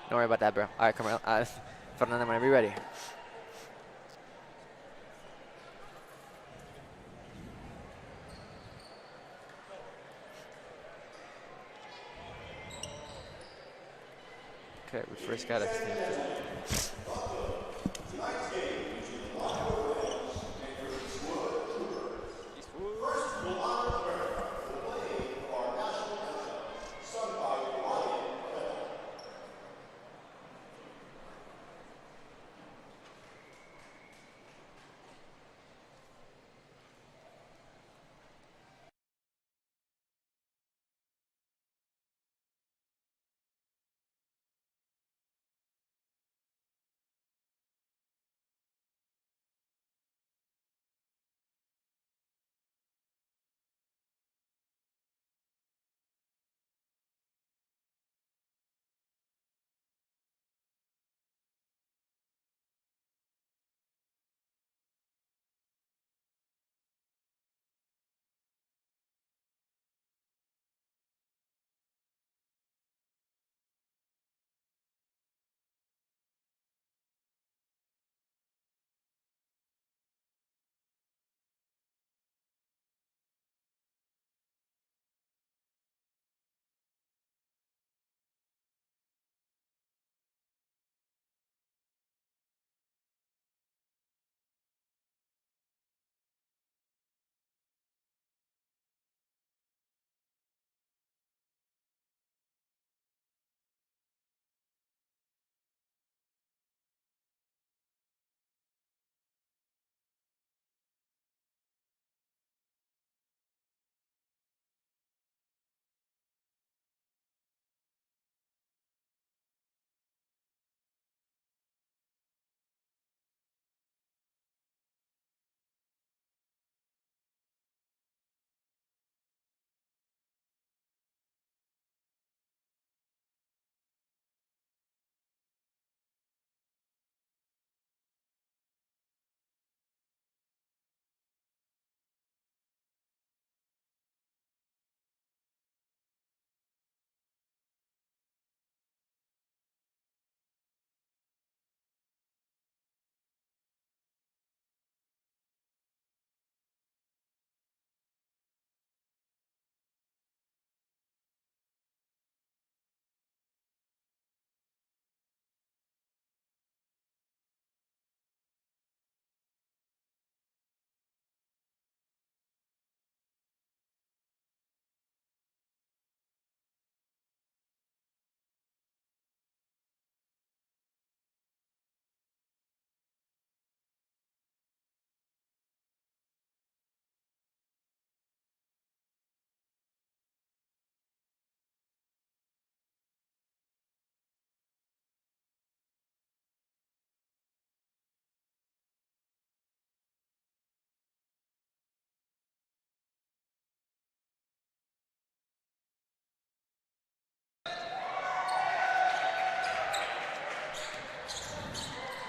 Don't worry about that, bro. All right, come on. Fernando, whenever you're ready. Okay, we first got a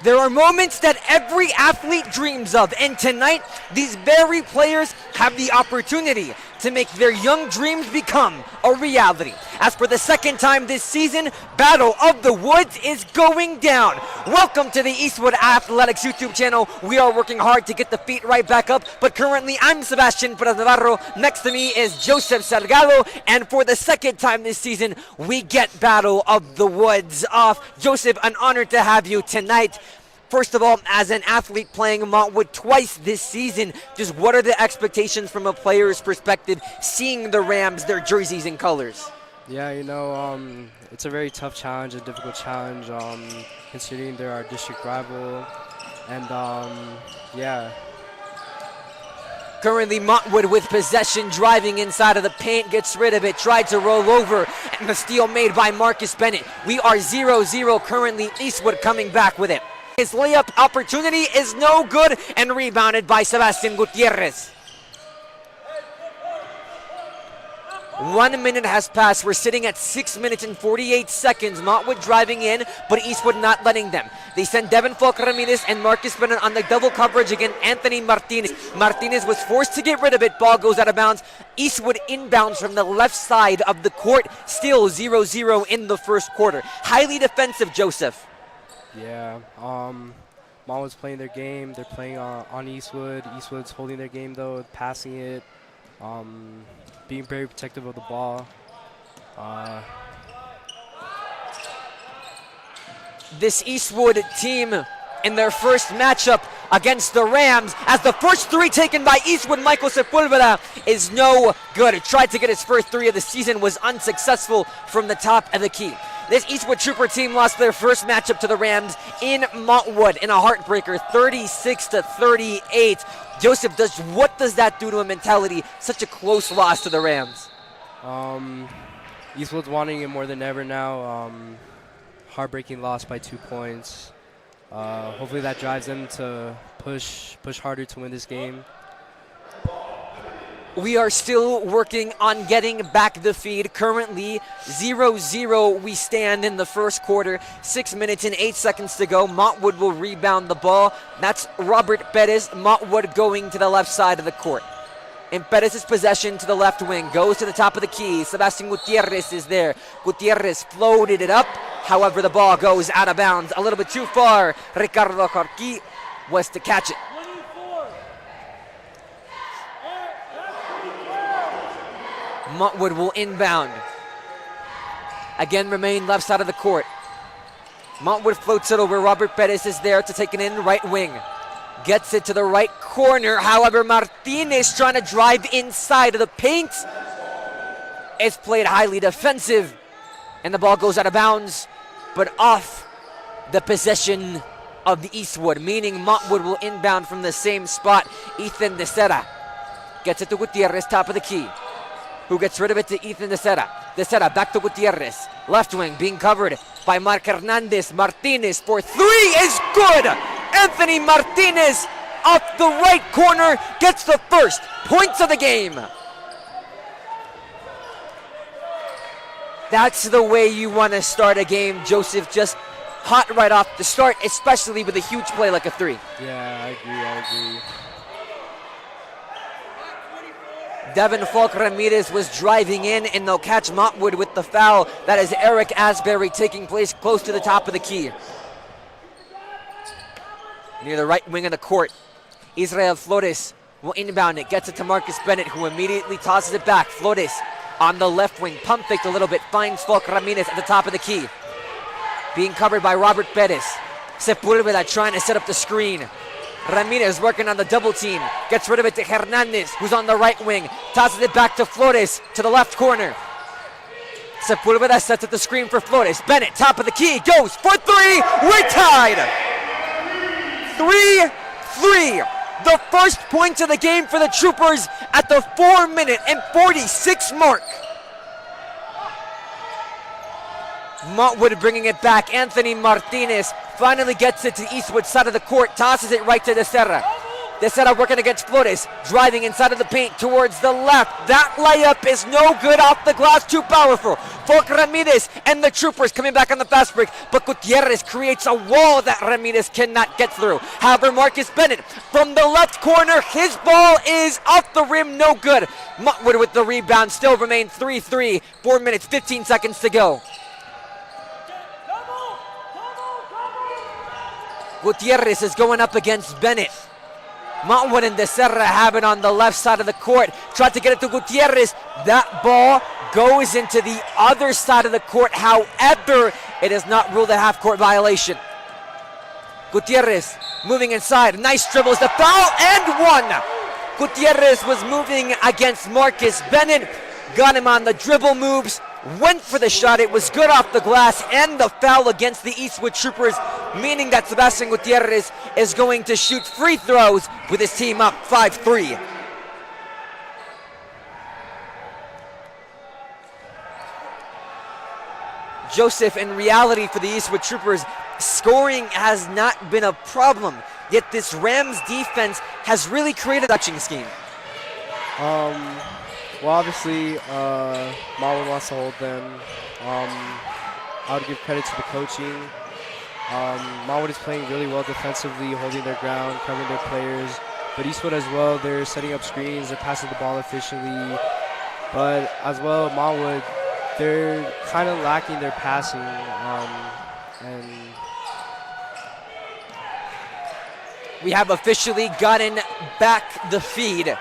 There are moments that every athlete dreams of, and tonight, these very players have the opportunity to make their young dreams become a reality. As for the second time this season, Battle of the Woods is going down. Welcome to the Eastwood Athletics YouTube channel. We are working hard to get the feet right back up, but currently I'm Sebastian Perez Navarro. Next to me is Joseph Salgado, and for the second time this season, we get Battle of the Woods off. Joseph, an honor to have you tonight. First of all, as an athlete playing Montwood twice this season, just what are the expectations from a player's perspective, seeing the Rams, their jerseys and colors? Yeah, it's a very tough challenge, a difficult challenge, considering they're our district rival. And, yeah. Currently Montwood with possession, driving inside of the paint, gets rid of it, tried to roll over, and the steal made by Marcus Bennett. We are 0-0 currently, Eastwood coming back with it. His layup opportunity is no good, and rebounded by Sebastian Gutierrez. 1 minute has passed. We're sitting at 6 minutes and 48 seconds. Montwood driving in, but Eastwood not letting them. They send Devin Falk Ramirez and Marcus Bennett on the double coverage against Anthony Martinez. Martinez was forced to get rid of it. Ball goes out of bounds. Eastwood inbounds from the left side of the court. Still 0-0 in the first quarter. Highly defensive, Joseph. Yeah. Montwood's playing their game. They're playing on Eastwood. Eastwood's holding their game, though, passing it. Being very protective of the ball. This Eastwood team in their first matchup against the Rams, as the first three taken by Eastwood, Michael Sepulveda, is no good. He tried to get his first three of the season, was unsuccessful from the top of the key. This Eastwood Trooper team lost their first matchup to the Rams in Montwood in a heartbreaker, 36-38. Joseph, what does that do to a mentality? Such a close loss to the Rams. Eastwood's wanting it more than ever now. Heartbreaking loss by 2 points. Hopefully that drives them to push harder to win this game. We are still working on getting back the feed. Currently 0-0 we stand in the first quarter. 6 minutes and 8 seconds to go. Montwood will rebound the ball. That's Robert Perez. Montwood going to the left side of the court. In Perez's possession to the left wing. Goes to the top of the key. Sebastian Gutierrez is there. Gutierrez floated it up. However, the ball goes out of bounds a little bit too far. Ricardo Carqui was to catch it. Montwood will inbound. Again, remain left side of the court. Montwood floats it over. Robert Perez is there to take it in right wing. Gets it to the right corner. However, Martinez trying to drive inside of the paint. It's played highly defensive. And the ball goes out of bounds, but off the possession of the Eastwood, meaning Montwood will inbound from the same spot. Ethan De Serra gets it to Gutierrez, top of the key. Who gets rid of it to Ethan De Serra. De Serra back to Gutierrez. Left wing being covered by Mark Hernandez. Martinez for three is good. Anthony Martinez off the right corner gets the first points of the game. That's the way you want to start a game, Joseph. Just hot right off the start, especially with a huge play like a three. Yeah, I agree. Devin Falk Ramirez was driving in, and they'll catch Montwood with the foul. That is Eric Asbury taking place close to the top of the key. Near the right wing of the court, Israel Flores will inbound it, gets it to Marcus Bennett, who immediately tosses it back. Flores on the left wing, pump faked a little bit, finds Falk Ramirez at the top of the key. Being covered by Robert Perez. Sepulveda trying to set up the screen. Ramirez working on the double team. Gets rid of it to Hernandez, who's on the right wing. Tosses it back to Flores to the left corner. Sepulveda sets up the screen for Flores. Bennett, top of the key, goes for three. We're tied. 3-3. The first points of the game for the Troopers at the 4-minute and 46 mark. Montwood bringing it back. Anthony Martinez finally gets it to Eastwood side of the court. Tosses it right to De Serra. De Serra working against Flores. Driving inside of the paint towards the left. That layup is no good off the glass. Too powerful. Falk Ramirez and the Troopers coming back on the fast break. But Gutierrez creates a wall that Ramirez cannot get through. However, Marcus Bennett from the left corner. His ball is off the rim. No good. Montwood with the rebound. Still remain 3-3. 4 minutes, 15 seconds to go. Gutierrez is going up against Bennett. Montwood and De Serra have it on the left side of the court. Tried to get it to Gutierrez. That ball goes into the other side of the court. However, it is not ruled a half-court violation. Gutierrez moving inside. Nice dribbles. The foul and one. Gutierrez was moving against Marcus Bennett. Got him on the dribble moves. Went for the shot. It was good off the glass, and the foul against the Eastwood Troopers, meaning that Sebastian Gutierrez is going to shoot free throws with his team up 5-3. Joseph, in reality for the Eastwood Troopers, scoring has not been a problem, yet this Rams defense has really created a touching scheme. Well, obviously, Montwood wants to hold them. I would give credit to the coaching. Montwood is playing really well defensively, holding their ground, covering their players. But Eastwood as well, they're setting up screens, they're passing the ball efficiently. But as well, Montwood, they're kind of lacking their passing. And we have officially gotten back the feed.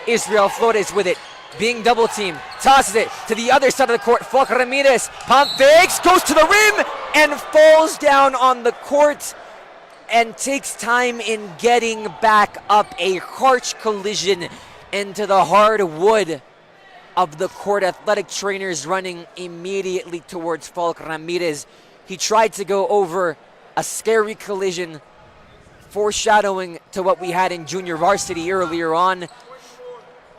Israel Flores with it, being double teamed, tosses it to the other side of the court. Falk Ramirez pump fakes, goes to the rim, and falls down on the court and takes time in getting back up. A harsh collision into the hard wood of the court. Athletic trainers running immediately towards Falk Ramirez. He tried to go over a scary collision, foreshadowing to what we had in junior varsity earlier on.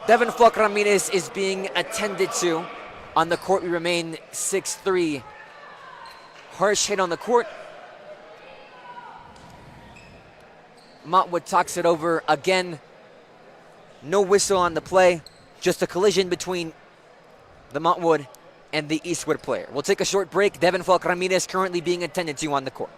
Devin Falk Ramirez is being attended to. On the court, we remain 6-3. Harsh hit on the court. Montwood talks it over again. No whistle on the play. Just a collision between the Montwood and the Eastwood player. We'll take a short break. Devin Falk Ramirez currently being attended to on the court.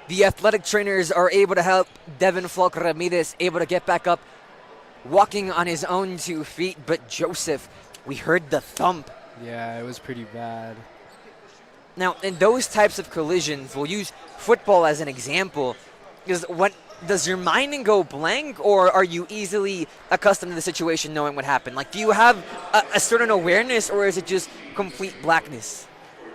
The athletic trainers are able to help Devin Falk Ramirez able to get back up, walking on his own 2 feet. But Joseph, we heard the thump. yeah, it was pretty bad. Now, in those types of collisions, we'll use football as an example. Does your mind go blank, or are you easily accustomed to the situation knowing what happened? Like, do you have a certain awareness, or is it just complete blackness?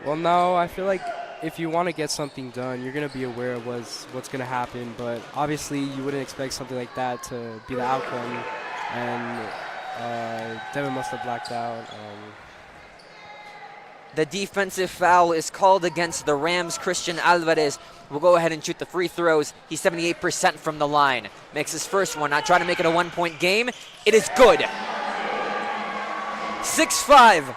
Well, no, I feel like if you want to get something done, you're going to be aware of what's going to happen. But obviously, you wouldn't expect something like that to be the outcome. And Devin must have blacked out. The defensive foul is called against the Rams. Christian Alvarez will go ahead and shoot the free throws. He's 78% from the line. Makes his first one. Not trying to make it a one-point game. It is good. 6-5.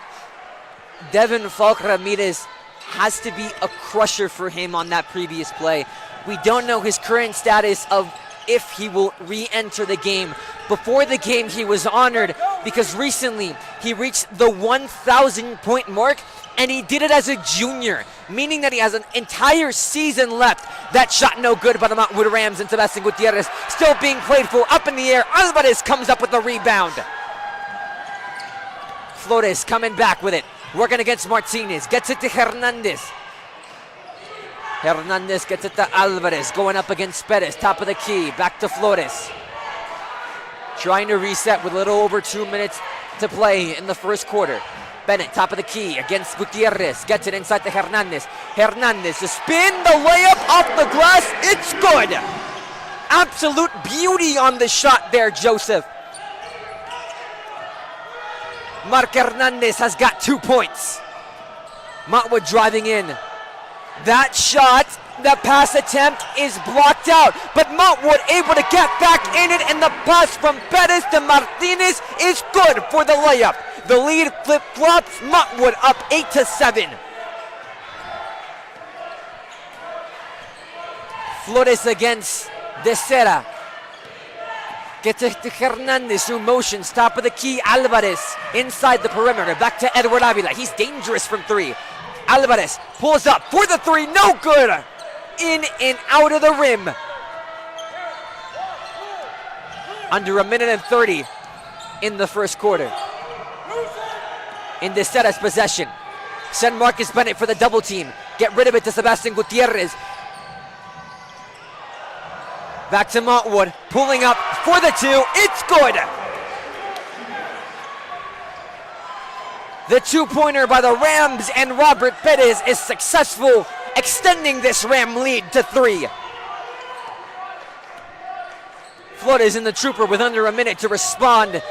Devin Falk Ramirez has to be a crusher for him on that previous play. We don't know his current status of if he will re-enter the game. Before the game, he was honored because recently he reached the 1,000-point mark, and he did it as a junior, meaning that he has an entire season left. That shot no good by the Montwood Rams, and Sebastian Gutierrez still being played for. Up in the air, Alvarez comes up with the rebound. Flores coming back with it, working against Martinez, gets it to Hernandez. Hernandez gets it to Alvarez, going up against Perez, top of the key, back to Flores. Trying to reset with a little over 2 minutes to play in the first quarter. Bennett, top of the key, against Gutierrez, gets it inside to Hernandez. Hernandez, the spin, the layup off the glass, it's good! Absolute beauty on the shot there, Joseph. Mark Hernandez has got 2 points. Montwood driving in. That shot, the pass attempt is blocked out, but Montwood able to get back in it, and the pass from Perez to Martinez is good for the layup. The lead flip-flops, Montwood up 8-7. Flores against De Sera. Gets it to Hernandez through motions, top of the key, Alvarez inside the perimeter, back to Edward Avila. He's dangerous from 3. Alvarez pulls up for the 3, no good! In and out of the rim. Under 1:30 in the first quarter. In De Sera's possession. Send Marcus Bennett for the double team. Get rid of it to Sebastian Gutierrez. Back to Montwood, pulling up for the 2, it's good! The 2-pointer by the Rams, and Robert Perez is successful, extending this Ram lead to 3. Flores in the Trooper with under a minute to respond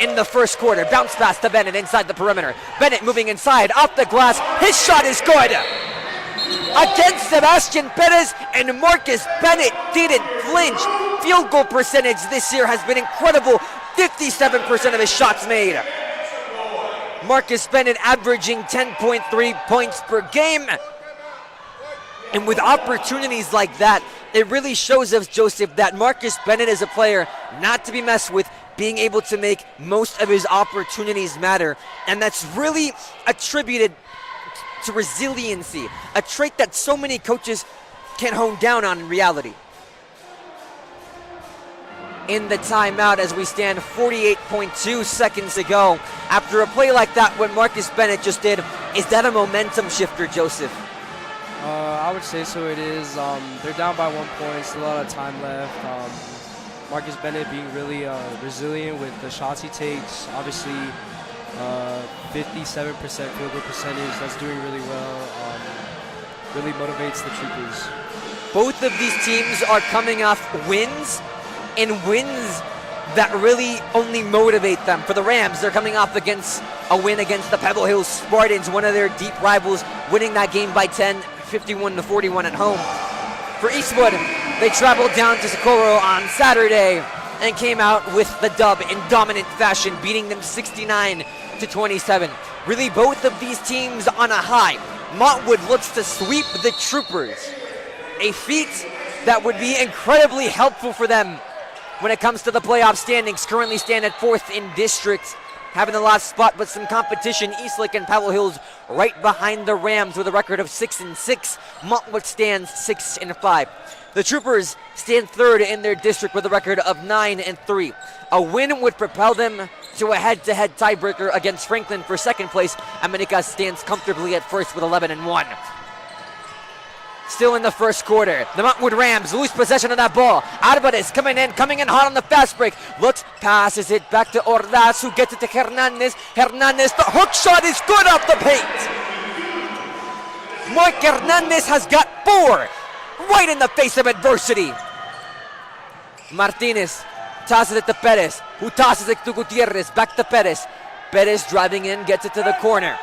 in the first quarter. Bounce pass to Bennett inside the perimeter. Bennett moving inside, off the glass. His shot is good. Against Sebastian Perez, and Marcus Bennett didn't flinch. Field goal percentage this year has been incredible. 57% of his shots made. Marcus Bennett averaging 10.3 points per game. And with opportunities like that, it really shows us, Joseph, that Marcus Bennett is a player not to be messed with, being able to make most of his opportunities matter. And that's really attributed to resiliency, a trait that so many coaches can hone down on in reality. In the timeout as we stand 48.2 seconds to go. After a play like that, what Marcus Bennett just did, is that a momentum shifter, Joseph? I would say so. It is. They're down by 1 point, still a lot of time left. Marcus Bennett being really resilient with the shots he takes. Obviously, 57% field goal percentage. That's doing really well. Really motivates the Troopers. Both of these teams are coming off wins, and wins that really only motivate them. For the Rams, they're coming off against a win against the Pebble Hills Spartans, one of their deep rivals, winning that game by 10, 51-41 at home. For Eastwood, they traveled down to Socorro on Saturday and came out with the dub in dominant fashion, beating them 69-27. Really, both of these teams on a high. Montwood looks to sweep the Troopers, a feat that would be incredibly helpful for them when it comes to the playoff standings. Currently stand at 4th in district, having the last spot but some competition. Eastlake and Pebble Hills right behind the Rams with a record of 6-6. Montwood stands 6-5. The Troopers stand 3rd in their district with a record of 9-3. A win would propel them to a head-to-head tiebreaker against Franklin for 2nd place. America stands comfortably at 1st with 11-1. Still in the first quarter, the Montwood Rams lose possession of that ball. Alvarez coming in hot on the fast break. Looks, passes it back to Ordaz, who gets it to Hernandez. Hernandez, the hook shot is good off the paint. Mike Hernandez has got 4 right in the face of adversity. Martinez tosses it to Perez, who tosses it to Gutierrez, back to Perez. Perez driving in, gets it to the corner.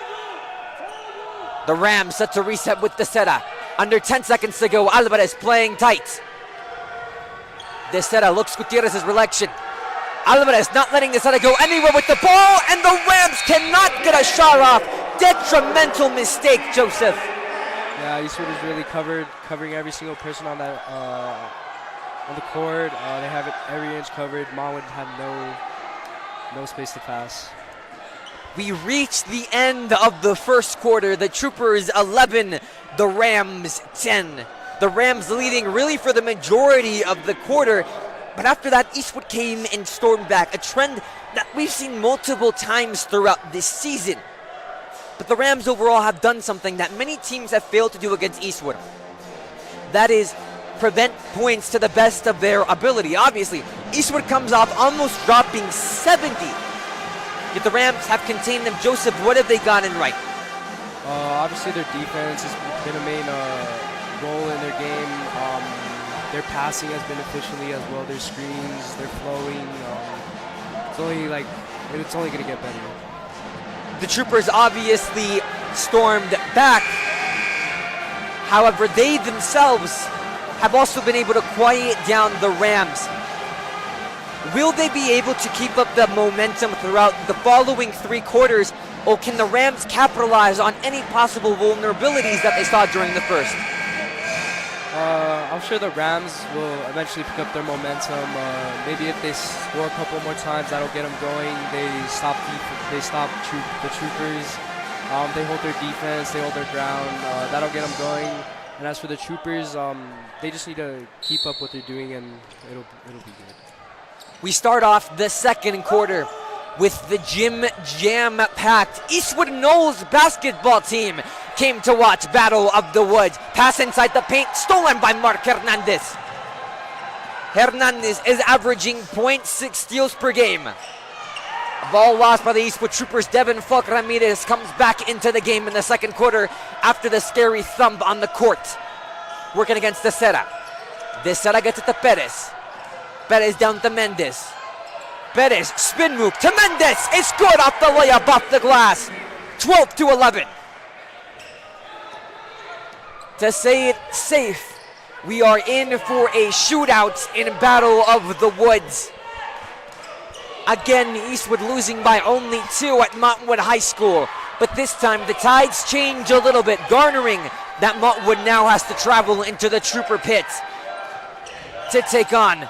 The Rams set to reset with Desera. Under 10 seconds to go, Alvarez playing tight. Desera looks Gutierrez's reflection. Alvarez not letting Desera go anywhere with the ball, and the Rams cannot get a shot off. Detrimental mistake, Joseph. Yeah, Eastwood is really covering every single person on that on the court. They have it every inch covered. Montwood had no space to pass. We reach the end of the first quarter. The Troopers 11, the Rams 10. The Rams leading really for the majority of the quarter. But after that, Eastwood came and stormed back. A trend that we've seen multiple times throughout this season. But the Rams overall have done something that many teams have failed to do against Eastwood. That is prevent points to the best of their ability. Obviously, Eastwood comes off almost dropping 70. Yet the Rams have contained them. Joseph, what have they gotten right? Obviously, their defense has been a main role in their game. Their passing has been efficiently as well. Their screens, their flowing. It's only going to get better. The Troopers obviously stormed back. However, they themselves have also been able to quiet down the Rams. Will they be able to keep up the momentum throughout the following 3 quarters, or can the Rams capitalize on any possible vulnerabilities that they saw during the first? I'm sure the Rams will eventually pick up their momentum. Maybe if they score a couple more times, that'll get them going. They stop the Troopers. They hold their defense. They hold their ground. That'll get them going. And as for the Troopers, they just need to keep up what they're doing, and it'll be good. We start off the second quarter with the gym jam-packed Eastwood Knowles basketball team came to watch Battle of the Woods. Pass inside the paint, stolen by Mark Hernandez. Hernandez is averaging 0.6 steals per game. Ball lost by the Eastwood Troopers. Devin Falk Ramirez comes back into the game in the second quarter after the scary thump on the court. Working against Desera. Desera gets it to Perez. Perez down to Mendez. Perez, spin move to Mendez. It's good off the layup, off the glass. 12-11. To say it safe, we are in for a shootout in Battle of the Woods. Again, Eastwood losing by only 2 at Montwood High School. But this time the tides change a little bit, garnering that Montwood now has to travel into the Trooper Pit to take on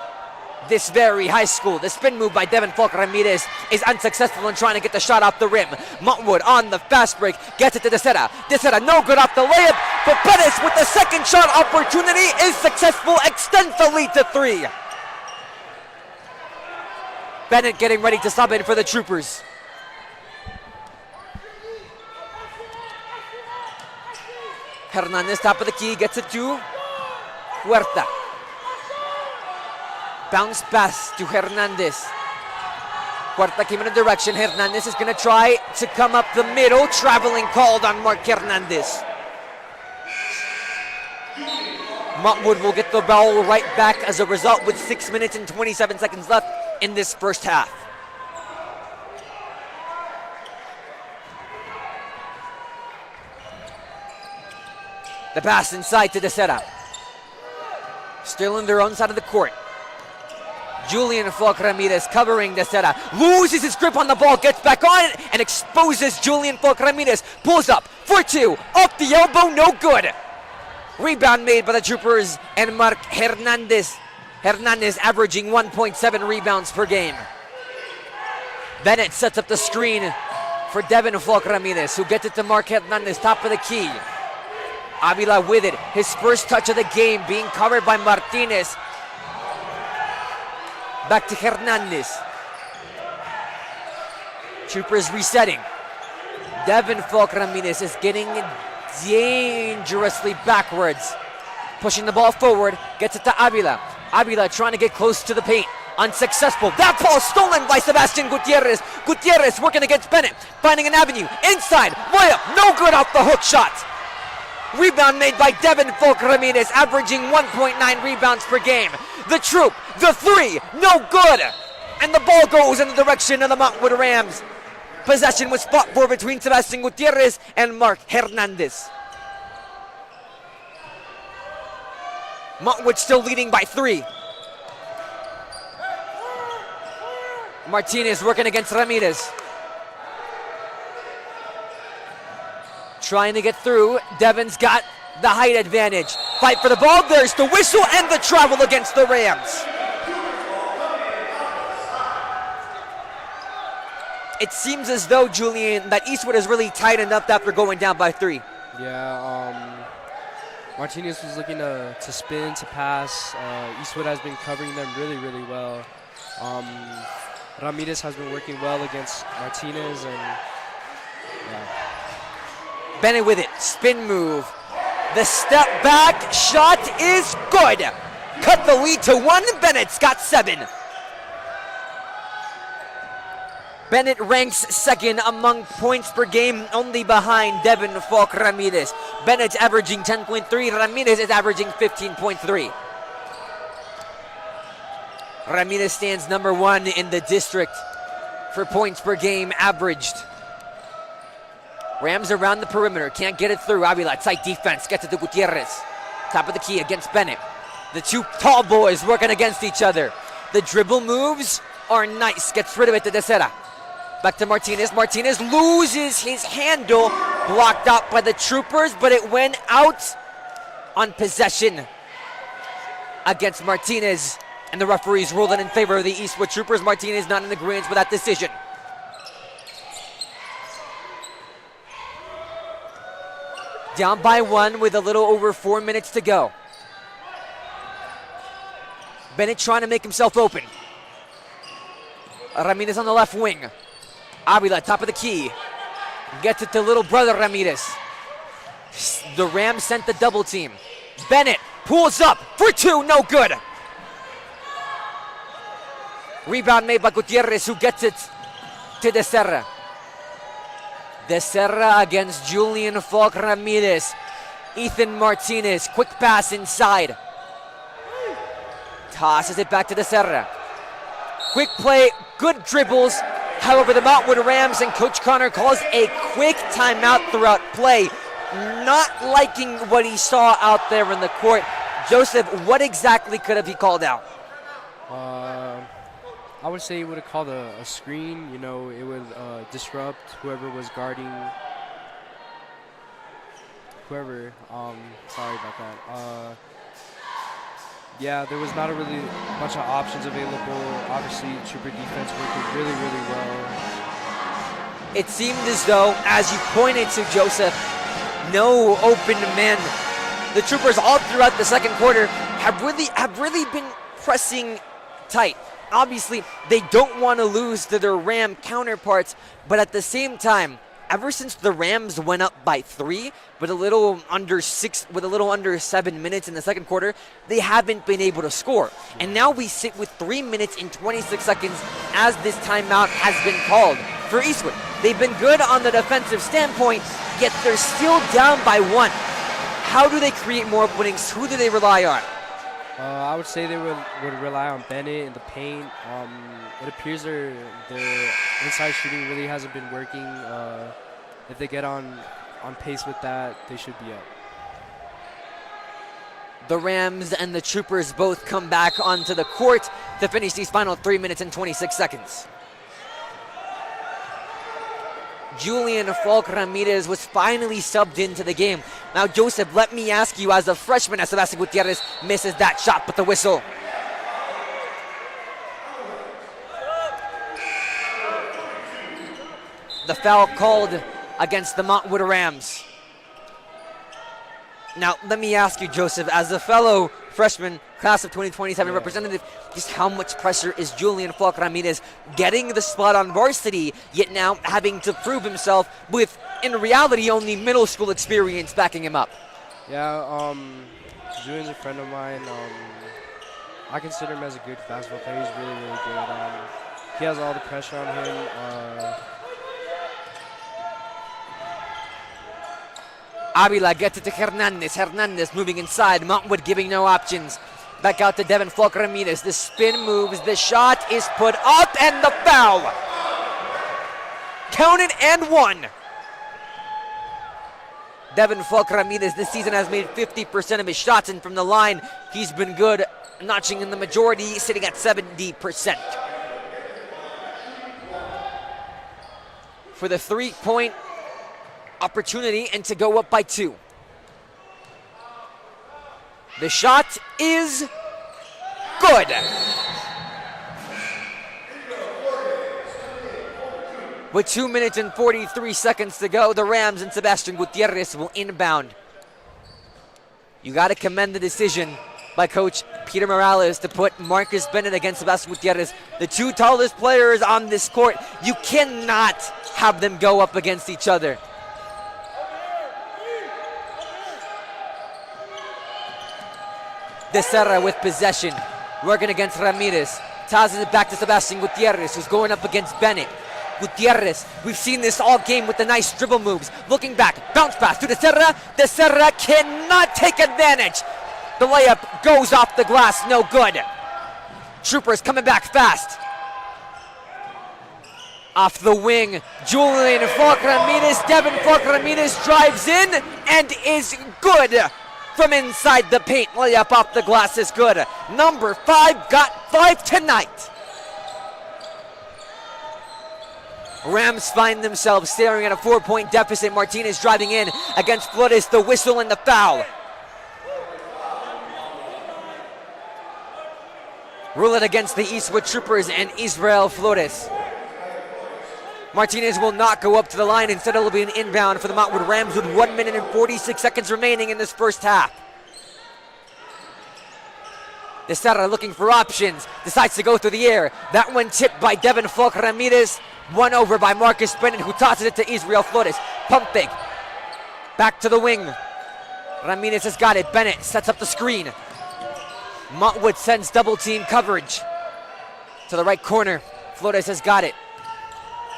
this very high school. The spin move by Devin Falk Ramirez is unsuccessful in trying to get the shot off the rim. Montwood on the fast break, gets it to Desera. Desera no good off the layup, but Pettis with the second shot opportunity is successful, extends the lead to 3. Bennett getting ready to sub in for the Troopers. Hernandez, top of the key, gets it to Huerta. Bounce pass to Hernandez. Huerta came in a direction. Hernandez is going to try to come up the middle. Traveling called on Mark Hernandez. Montwood will get the ball right back as a result with 6 minutes and 27 seconds left in this first half. The pass inside to Desera. Still in their own side of the court. Julian Falk Ramirez covering Desera. Loses his grip on the ball, gets back on it, and exposes Julian Falk Ramirez. Pulls up for 2. Off the elbow, no good. Rebound made by the Troopers and Mark Hernandez. Hernandez averaging 1.7 rebounds per game. Bennett sets up the screen for Devin Falk Ramirez, who gets it to Mark Hernandez, top of the key. Avila with it. His first touch of the game being covered by Martinez. Back to Hernandez. Troopers resetting. Devin Falk Ramirez is getting dangerously backwards. Pushing the ball forward. Gets it to Avila. Avila trying to get close to the paint. Unsuccessful. That ball stolen by Sebastian Gutierrez. Gutierrez working against Bennett. Finding an avenue. Inside. Layup. No good off the hook shot. Rebound made by Devin Falk Ramirez, averaging 1.9 rebounds per game. The Troop, the 3, no good. And the ball goes in the direction of the Montwood Rams. Possession was fought for between Sebastian Gutierrez and Mark Hernandez. Montwood still leading by 3. Martinez working against Ramirez. Trying to get through. Devin's got the height advantage. Fight for the ball. There's the whistle and the travel against the Rams. It seems as though, Julian, that Eastwood has really tightened up after going down by 3. Yeah, Martinez was looking to spin, to pass. Eastwood has been covering them really, really well. Ramirez has been working well against Martinez, and yeah. Bennett with it, spin move. The step back shot is good. Cut the lead to 1, Bennett's got 7. Bennett ranks second among points per game, only behind Devin Falk Ramirez. Bennett's averaging 10.3, Ramirez is averaging 15.3. Ramirez stands number 1 in the district for points per game averaged. Rams around the perimeter, can't get it through. Avila, tight defense, gets it to Gutierrez. Top of the key against Bennett. The 2 tall boys working against each other. The dribble moves are nice, gets rid of it to Desera. Back to Martinez. Martinez loses his handle, blocked out by the Troopers, but it went out on possession against Martinez. And the referees ruled it in favor of the Eastwood Troopers. Martinez not in agreement with that decision. Down by 1 with a little over 4 minutes to go. Bennett trying to make himself open. Ramirez on the left wing. Avila, top of the key. Gets it to little brother Ramirez. The Rams sent the double team. Bennett pulls up for 2, no good. Rebound made by Gutierrez, who gets it to Desera. Desera against Julian Falk Ramirez. Ethan Martinez, quick pass inside. Tosses it back to De Serra. Quick play, good dribbles. However, the Montwood Rams and Coach Connor calls a quick timeout throughout play. Not liking what he saw out there in the court. Joseph, what exactly could have he called out? I would say he would have called a screen. You know, it would disrupt whoever was guarding. Whoever. Sorry about that. Yeah, there was not a really bunch of options available. Obviously, Trooper defense worked really, really well. It seemed as though, as you pointed to, Joseph, no open men. The Troopers all throughout the second quarter have really been pressing tight. Obviously, they don't want to lose to their Ram counterparts, but at the same time, ever since the Rams went up by 3 with a little under 7 minutes in the second quarter, they haven't been able to score. And now we sit with 3 minutes and 26 seconds as this timeout has been called for Eastwood. They've been good on the defensive standpoint, yet they're still down by 1. How do they create more openings? Who do they rely on? I would say they would rely on Bennett in the paint. It appears their inside shooting really hasn't been working. If they get on pace with that, they should be up. The Rams and the Troopers both come back onto the court to finish these final 3 minutes and 26 seconds. Julian Falk Ramirez was finally subbed into the game. Now, Joseph, let me ask you, as a freshman, as Sebastian Gutierrez misses that shot with the whistle. The foul called against the Montwood Rams. Now, let me ask you, Joseph, as a fellow freshman, class of 2027 representative, just how much pressure is Julian Falk Ramirez getting the spot on varsity, yet now having to prove himself with, in reality, only middle school experience backing him up? Yeah, Julian's a friend of mine. I consider him as a good basketball player. He's really, really good. He has all the pressure on him. Avila gets it to Hernandez. Hernandez moving inside. Montwood giving no options. Back out to Devin Falk Ramirez. The spin moves. The shot is put up, and the foul. Counted and 1. Devin Falk Ramirez this season has made 50% of his shots, and from the line, he's been good, notching in the majority, sitting at 70%. For the three-point opportunity and to go up by 2. The shot is good. With 2 minutes and 43 seconds to go, the Rams and Sebastian Gutierrez will inbound. You got to commend the decision by Coach Peter Morales to put Marcus Bennett against Sebastian Gutierrez, the 2 tallest players on this court. You cannot have them go up against each other. De Serra with possession, working against Ramirez. Tosses it back to Sebastian Gutierrez, who's going up against Bennett. Gutierrez, we've seen this all game with the nice dribble moves. Looking back, bounce pass to De Serra. De Serra cannot take advantage. The layup goes off the glass, no good. Troopers coming back fast. Off the wing, Julian Falk Ramirez. Devin Falk Ramirez drives in and is good. From inside the paint, layup off the glass is good. Number 5 got 5 tonight. Rams find themselves staring at a 4-point deficit. Martinez driving in against Flores, the whistle and the foul. Rule it against the Eastwood Troopers and Israel Flores. Martinez will not go up to the line. Instead, it will be an inbound for the Montwood Rams with 1 minute and 46 seconds remaining in this first half. De Serra looking for options. Decides to go through the air. That one tipped by Devin Falk Ramirez. Won over by Marcus Bennett, who tosses it to Israel Flores. Pump fake. Back to the wing. Ramirez has got it. Bennett sets up the screen. Montwood sends double team coverage to the right corner. Flores has got it.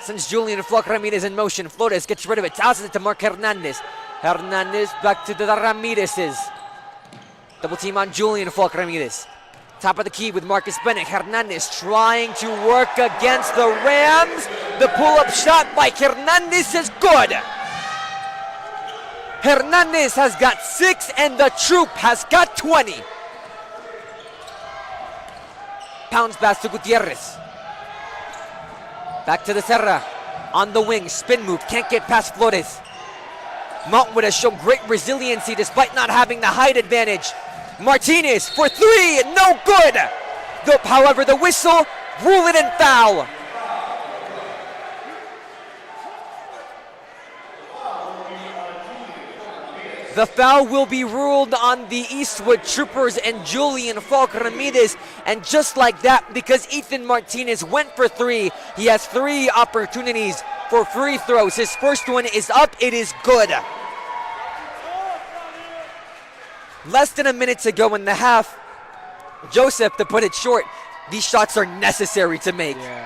Sends Julian Falk Ramirez in motion. Flores gets rid of it. Tosses it to Mark Hernandez. Hernandez back to the Ramirez's. Double team on Julian Falk Ramirez. Top of the key with Marcus Bennett. Hernandez trying to work against the Rams. The pull-up shot by Hernandez is good. Hernandez has got 6 and the troop has got 20. Pounds pass to Gutierrez. Back to the Serra. On the wing, spin move, can't get past Flores. Montwood has shown great resiliency despite not having the height advantage. Martinez for 3, no good. However, the whistle, rule it in foul. The foul will be ruled on the Eastwood Troopers and Julian Falk Ramirez. And just like that, because Ethan Martinez went for 3, he has 3 opportunities for free throws. His first one is up, it is good. Less than a minute to go in the half. Joseph, to put it short, these shots are necessary to make. Yeah.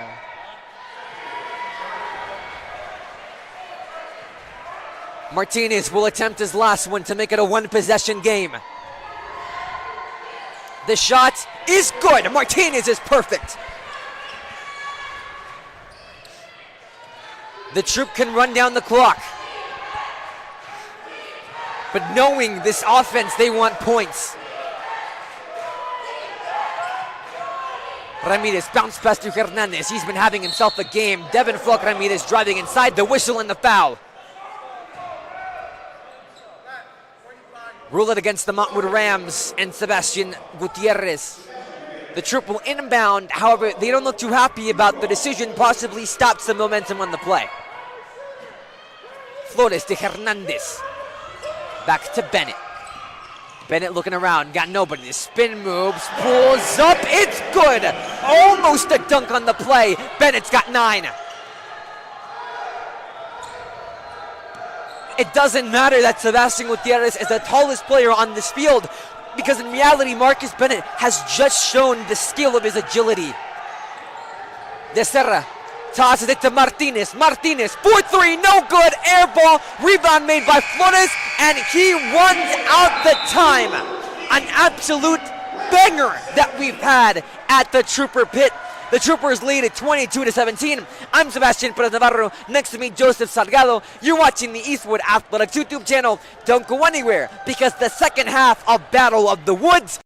Martinez will attempt his last one to make it a 1-possession game. The shot is good. Martinez is perfect. The troop can run down the clock. But knowing this offense, they want points. Ramirez bounce pass to Hernandez. He's been having himself a game. Devin Falk Ramirez driving inside, the whistle and the foul. Rule it against the Montwood Rams and Sebastian Gutierrez. The troop will inbound, however, they don't look too happy about the decision, possibly stops the momentum on the play. Flores to Hernandez. Back to Bennett. Bennett looking around, got nobody. The spin moves, pulls up, it's good! Almost a dunk on the play. Bennett's got 9. It doesn't matter that Sebastian Gutierrez is the tallest player on this field, because in reality, Marcus Bennett has just shown the skill of his agility. De Serra tosses it to Martinez. Martinez, 4-3, no good, air ball, rebound made by Flores, and he runs out the time. An absolute banger that we've had at the Trooper Pit. The Troopers lead at 22-17. I'm Sebastian Perez Navarro. Next to me, Joseph Salgado. You're watching the Eastwood Athletics YouTube channel. Don't go anywhere, because the second half of Battle of the Woods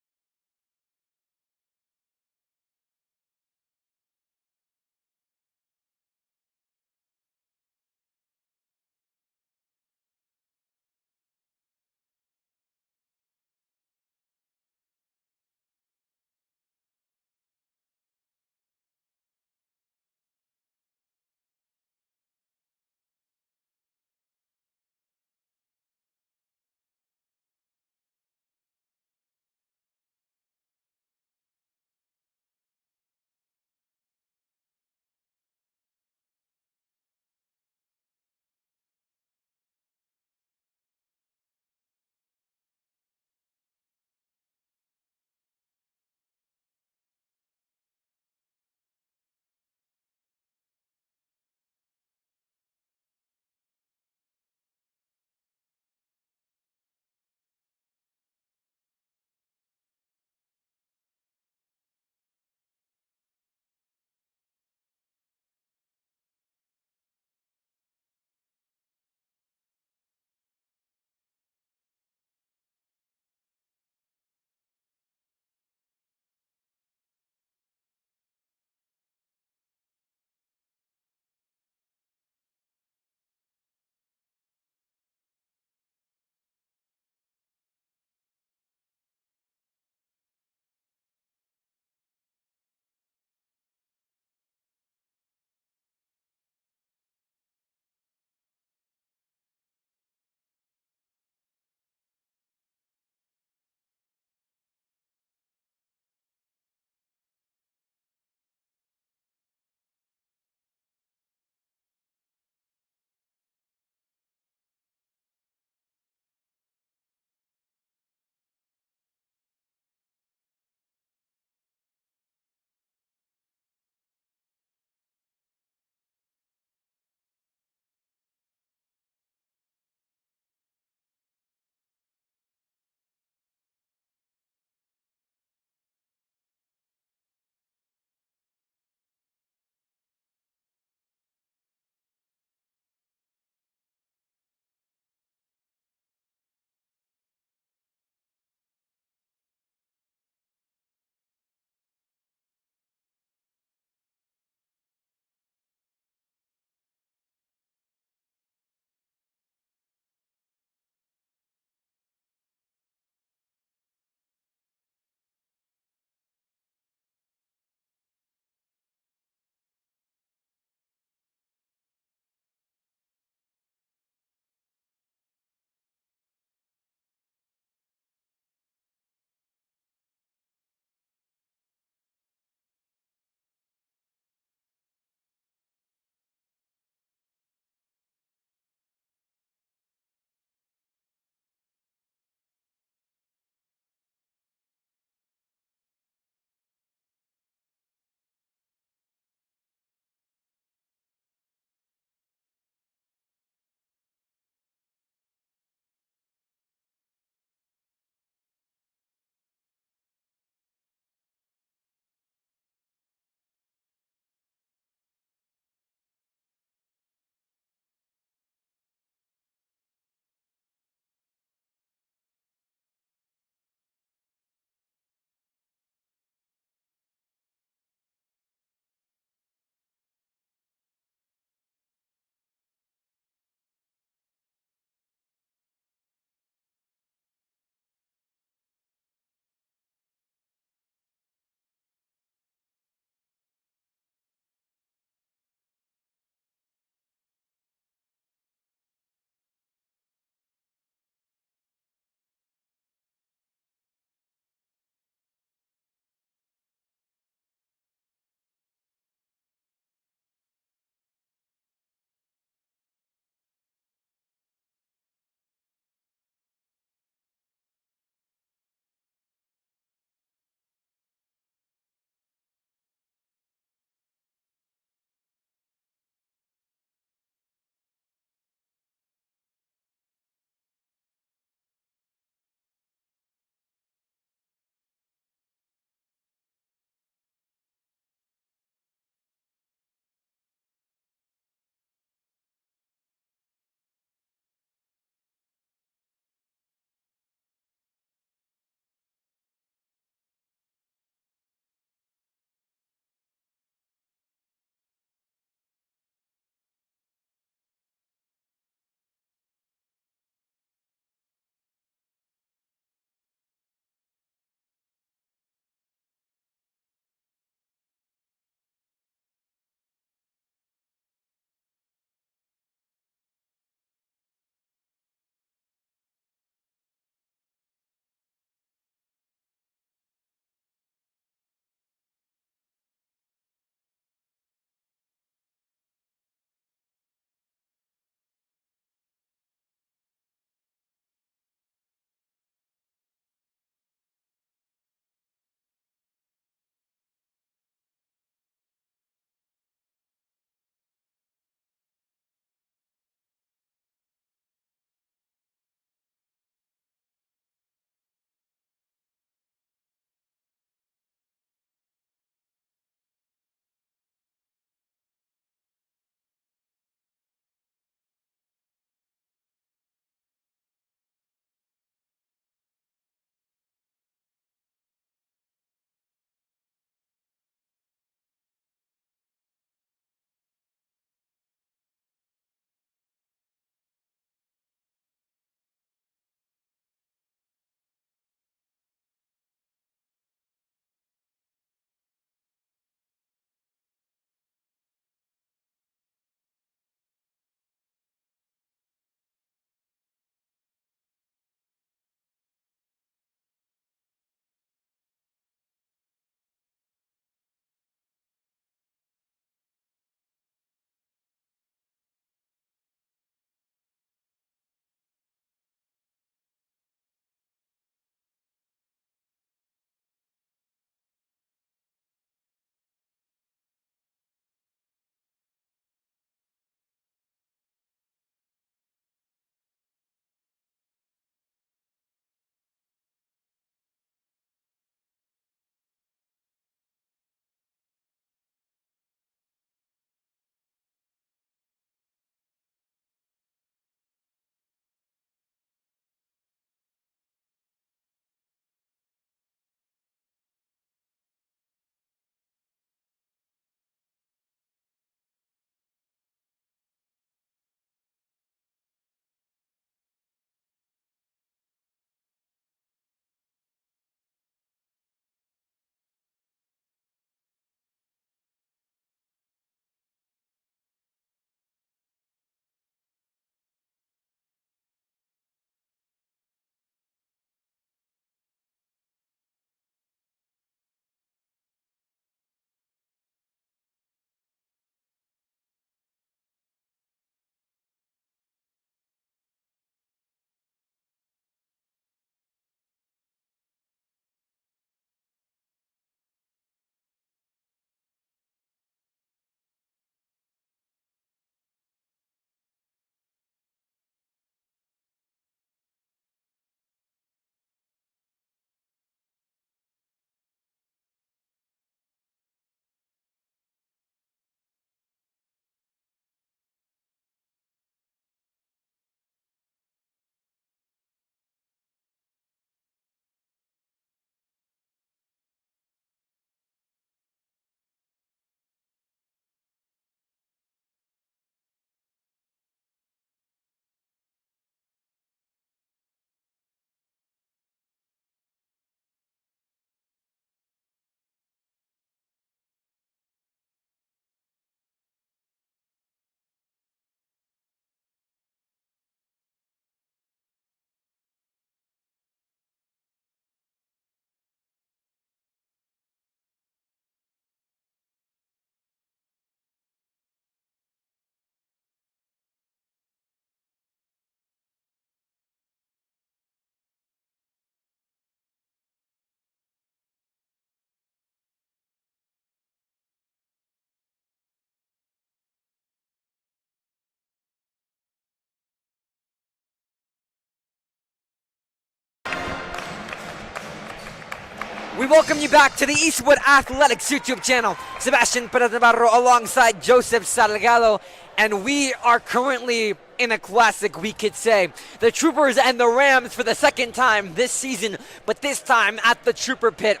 We welcome you back to the Eastwood Athletics YouTube channel. Sebastian Perez Navarro alongside Joseph Salgado, and we are currently in a classic, we could say. The Troopers and the Rams for the second time this season, but this time at the Trooper Pit.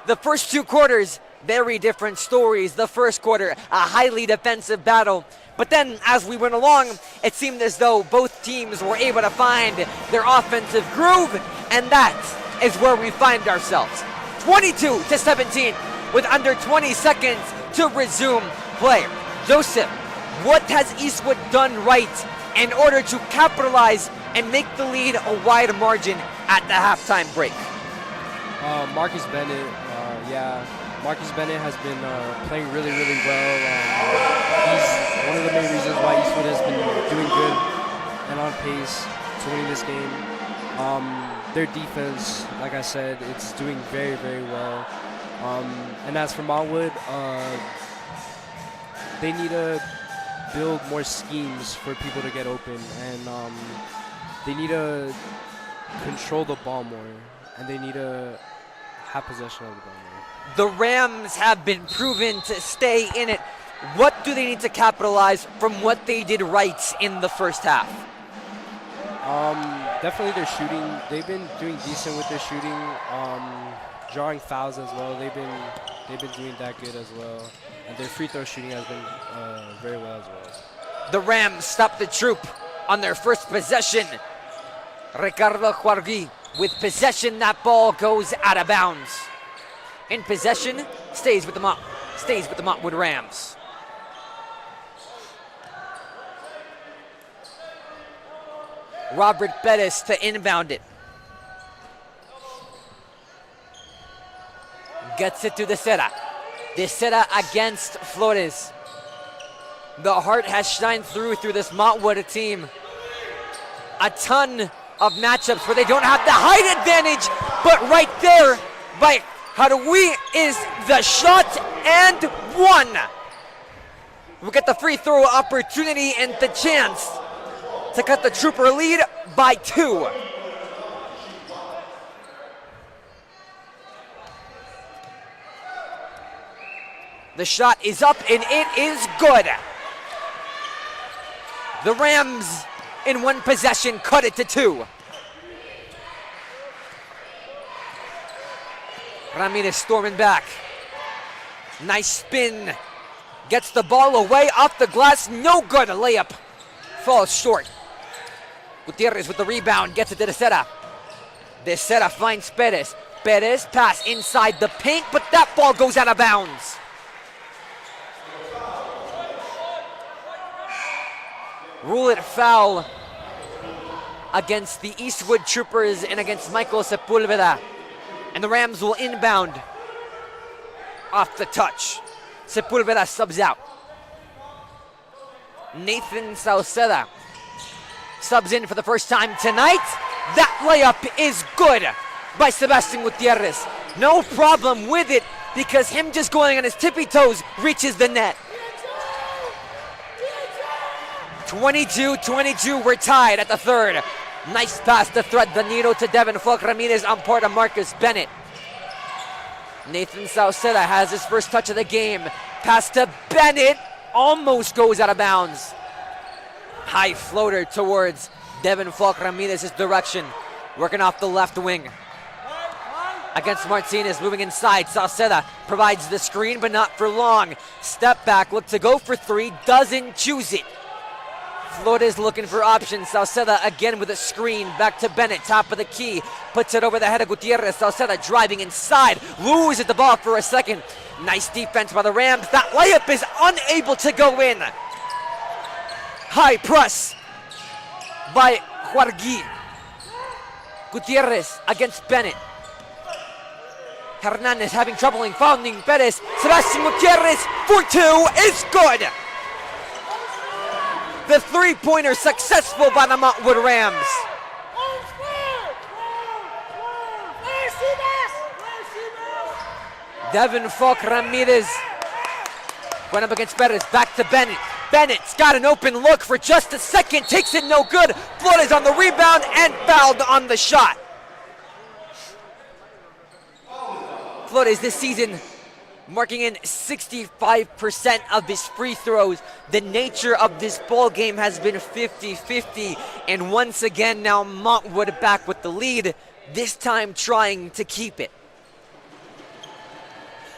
The first two quarters, very different stories. The first quarter, a highly defensive battle. But then, as we went along, it seemed as though both teams were able to find their offensive groove, and that is where we find ourselves. 22-17 with under 20 seconds to resume play. Joseph, what has Eastwood done right in order to capitalize and make the lead a wide margin at the halftime break? Marcus Bennett, Marcus Bennett has been playing really, really well. He's one of the main reasons why Eastwood has been doing good and on pace to winning this game. Their defense, like I said, it's doing very, very well. And as for Montwood, they need to build more schemes for people to get open, and they need to control the ball more, and they need to have possession of the ball more. The Rams have been proven to stay in it. What do they need to capitalize from what they did right in the first half? Definitely their shooting. They've been doing decent with their shooting. Drawing fouls as well. They've been doing that good as well. And their free throw shooting has been very well as well. The Rams stop the Troop on their first possession. Ricardo Juargui with possession. That ball goes out of bounds. In possession, stays with the Montwood Rams. Robert Bettis to inbound it. Gets it to De Sera. De Sera against Flores. The heart has shined through this Montwood team. A ton of matchups where they don't have the height advantage, but right there by Haroui is the shot and one. We'll get the free throw opportunity and the chance to cut the Trooper lead by 2. The shot is up and it is good. The Rams in one possession cut it to 2. Ramirez storming back. Nice spin. Gets the ball away off the glass. No good. A layup. Falls short. Gutierrez with the rebound. Gets it to De Sera. De Sera finds Perez. Perez pass inside the paint, but that ball goes out of bounds. Rule it foul against the Eastwood Troopers and against Michael Sepulveda. And the Rams will inbound off the touch. Sepulveda subs out. Nathan Sauceda subs in for the first time tonight. That layup is good by Sebastian Gutierrez. No problem with it because him just going on his tippy toes reaches the net. 22-22, we're tied at the third. Nice pass to thread the needle to Devin Falk Ramirez on part of Marcus Bennett. Nathan Sauceda has his first touch of the game. Pass to Bennett, almost goes out of bounds. High floater towards Devin Falk Ramirez's direction. Working off the left wing. Against Martinez, moving inside. Sauceda provides the screen, but not for long. Step back, look to go for 3, doesn't choose it. Flores looking for options. Sauceda again with a screen. Back to Bennett, top of the key. Puts it over the head of Gutierrez. Sauceda driving inside. Loses the ball for a second. Nice defense by the Rams. That layup is unable to go in. High press by Juargui. Gutierrez against Bennett. Hernandez having trouble finding Perez. Sebastian Gutierrez for 2 is good. The three-pointer successful by the Montwood Rams. Devin Falk Ramirez went up against Perez. Back to Bennett. Bennett's got an open look for just a second. Takes it no good. Flores on the rebound and fouled on the shot. Flores this season, marking in 65% of his free throws. The nature of this ball game has been 50-50, and once again now Montwood back with the lead, this time trying to keep it.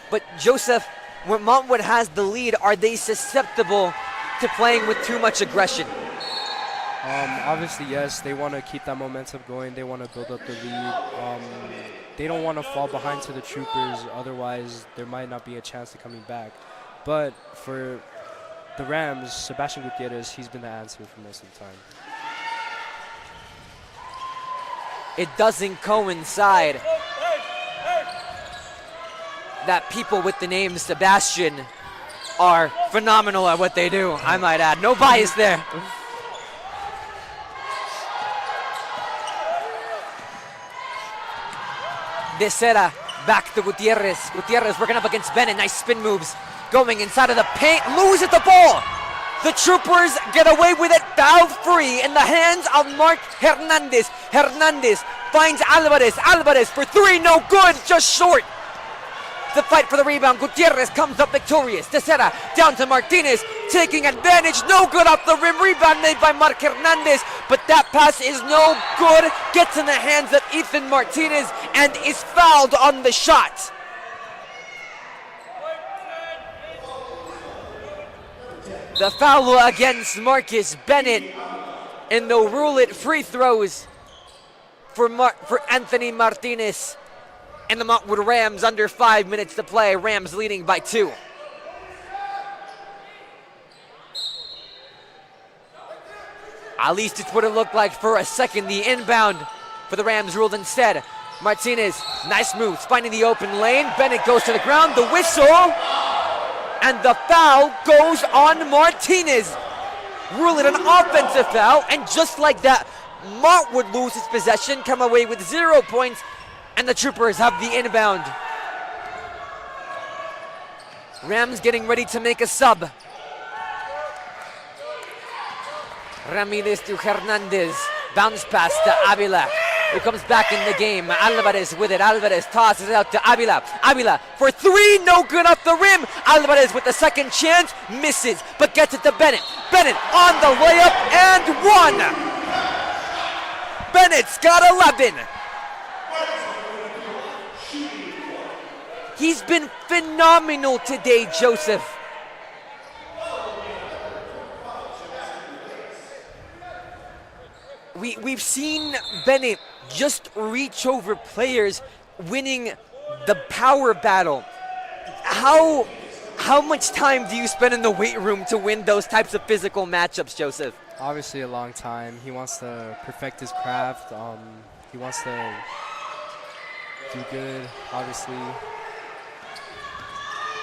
But Joseph, when Montwood has the lead, are they susceptible to playing with too much aggression? Obviously, yes. They want to keep that momentum going. They want to build up the lead. They don't want to fall behind to the Troopers. Otherwise, there might not be a chance of coming back. But for the Rams, Sebastian Gutierrez, he's been the answer for most of the time. It doesn't coincide that people with the name Sebastian are phenomenal at what they do, I might add. No bias there. De Sera back to Gutierrez. Gutierrez working up against Bennett. Nice spin moves. Going inside of the paint. Loses the ball. The Troopers get away with it. Foul free in the hands of Mark Hernandez. Hernandez finds Alvarez. Alvarez for three. No good. Just short. The fight for the rebound. Gutierrez comes up victorious. De Sera down to Martinez. Taking advantage. No good off the rim. Rebound made by Mark Hernandez. But that pass is no good. Gets in the hands of Ethan Martinez and is fouled on the shot. The foul against Marcus Bennett. And they'll rule it free throws for Anthony Martinez. And the Montwood Rams under 5 minutes to play. Rams leading by 2. At least it's what it looked like for a second. The inbound for the Rams ruled instead. Martinez, nice moves, finding the open lane. Bennett goes to the ground, the whistle, and the foul goes on Martinez. Ruling an offensive foul, and just like that, Montwood loses possession, come away with 0 points, and the Troopers have the inbound. Rams getting ready to make a sub. Ramirez to Hernandez. Bounce pass to Avila, who comes back in the game. Alvarez with it. Alvarez tosses it out to Avila. Avila for three. No good off the rim. Alvarez with the second chance. Misses, but gets it to Bennett. Bennett on the layup and one. Bennett's got 11. He's been phenomenal today, Joseph. We've seen Bennett just reach over players, winning the power battle. How much time do you spend in the weight room to win those types of physical matchups, Joseph? Obviously a long time. He wants to perfect his craft. He wants to do good, obviously.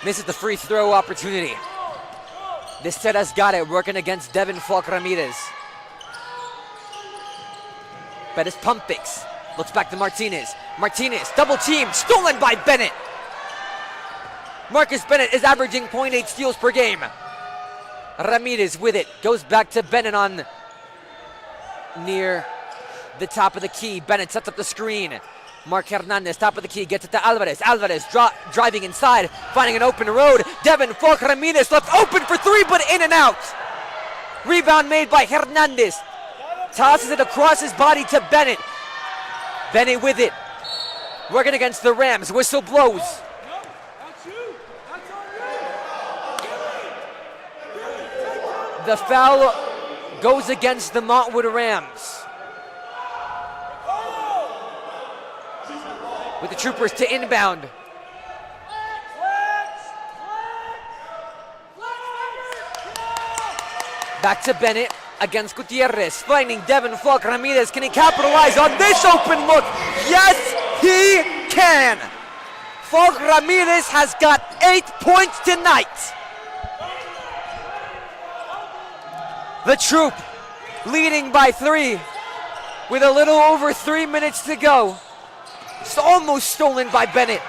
Misses the free throw opportunity. De Sera's got it, working against Devin Falk Ramirez. Bettis pump fakes. Looks back to Martinez. Martinez, double team, stolen by Bennett. Marcus Bennett is averaging 0.8 steals per game. Ramirez with it, goes back to Bennett on near the top of the key. Bennett sets up the screen. Mark Hernandez, top of the key, gets it to Alvarez. Alvarez driving inside, finding an open road. Devin Falk Ramirez left open for three, but in and out. Rebound made by Hernandez. Tosses it across his body to Bennett. Bennett with it. Working against the Rams. Whistle blows. The foul goes against the Montwood Rams. With the Troopers to inbound. Back to Bennett against Gutierrez, finding Devin Falk Ramirez. Can he capitalize on this open look? Yes, he can. Falk Ramirez has got 8 points tonight. The Troop leading by 3 with a little over 3 minutes to go. It's almost stolen by Bennett.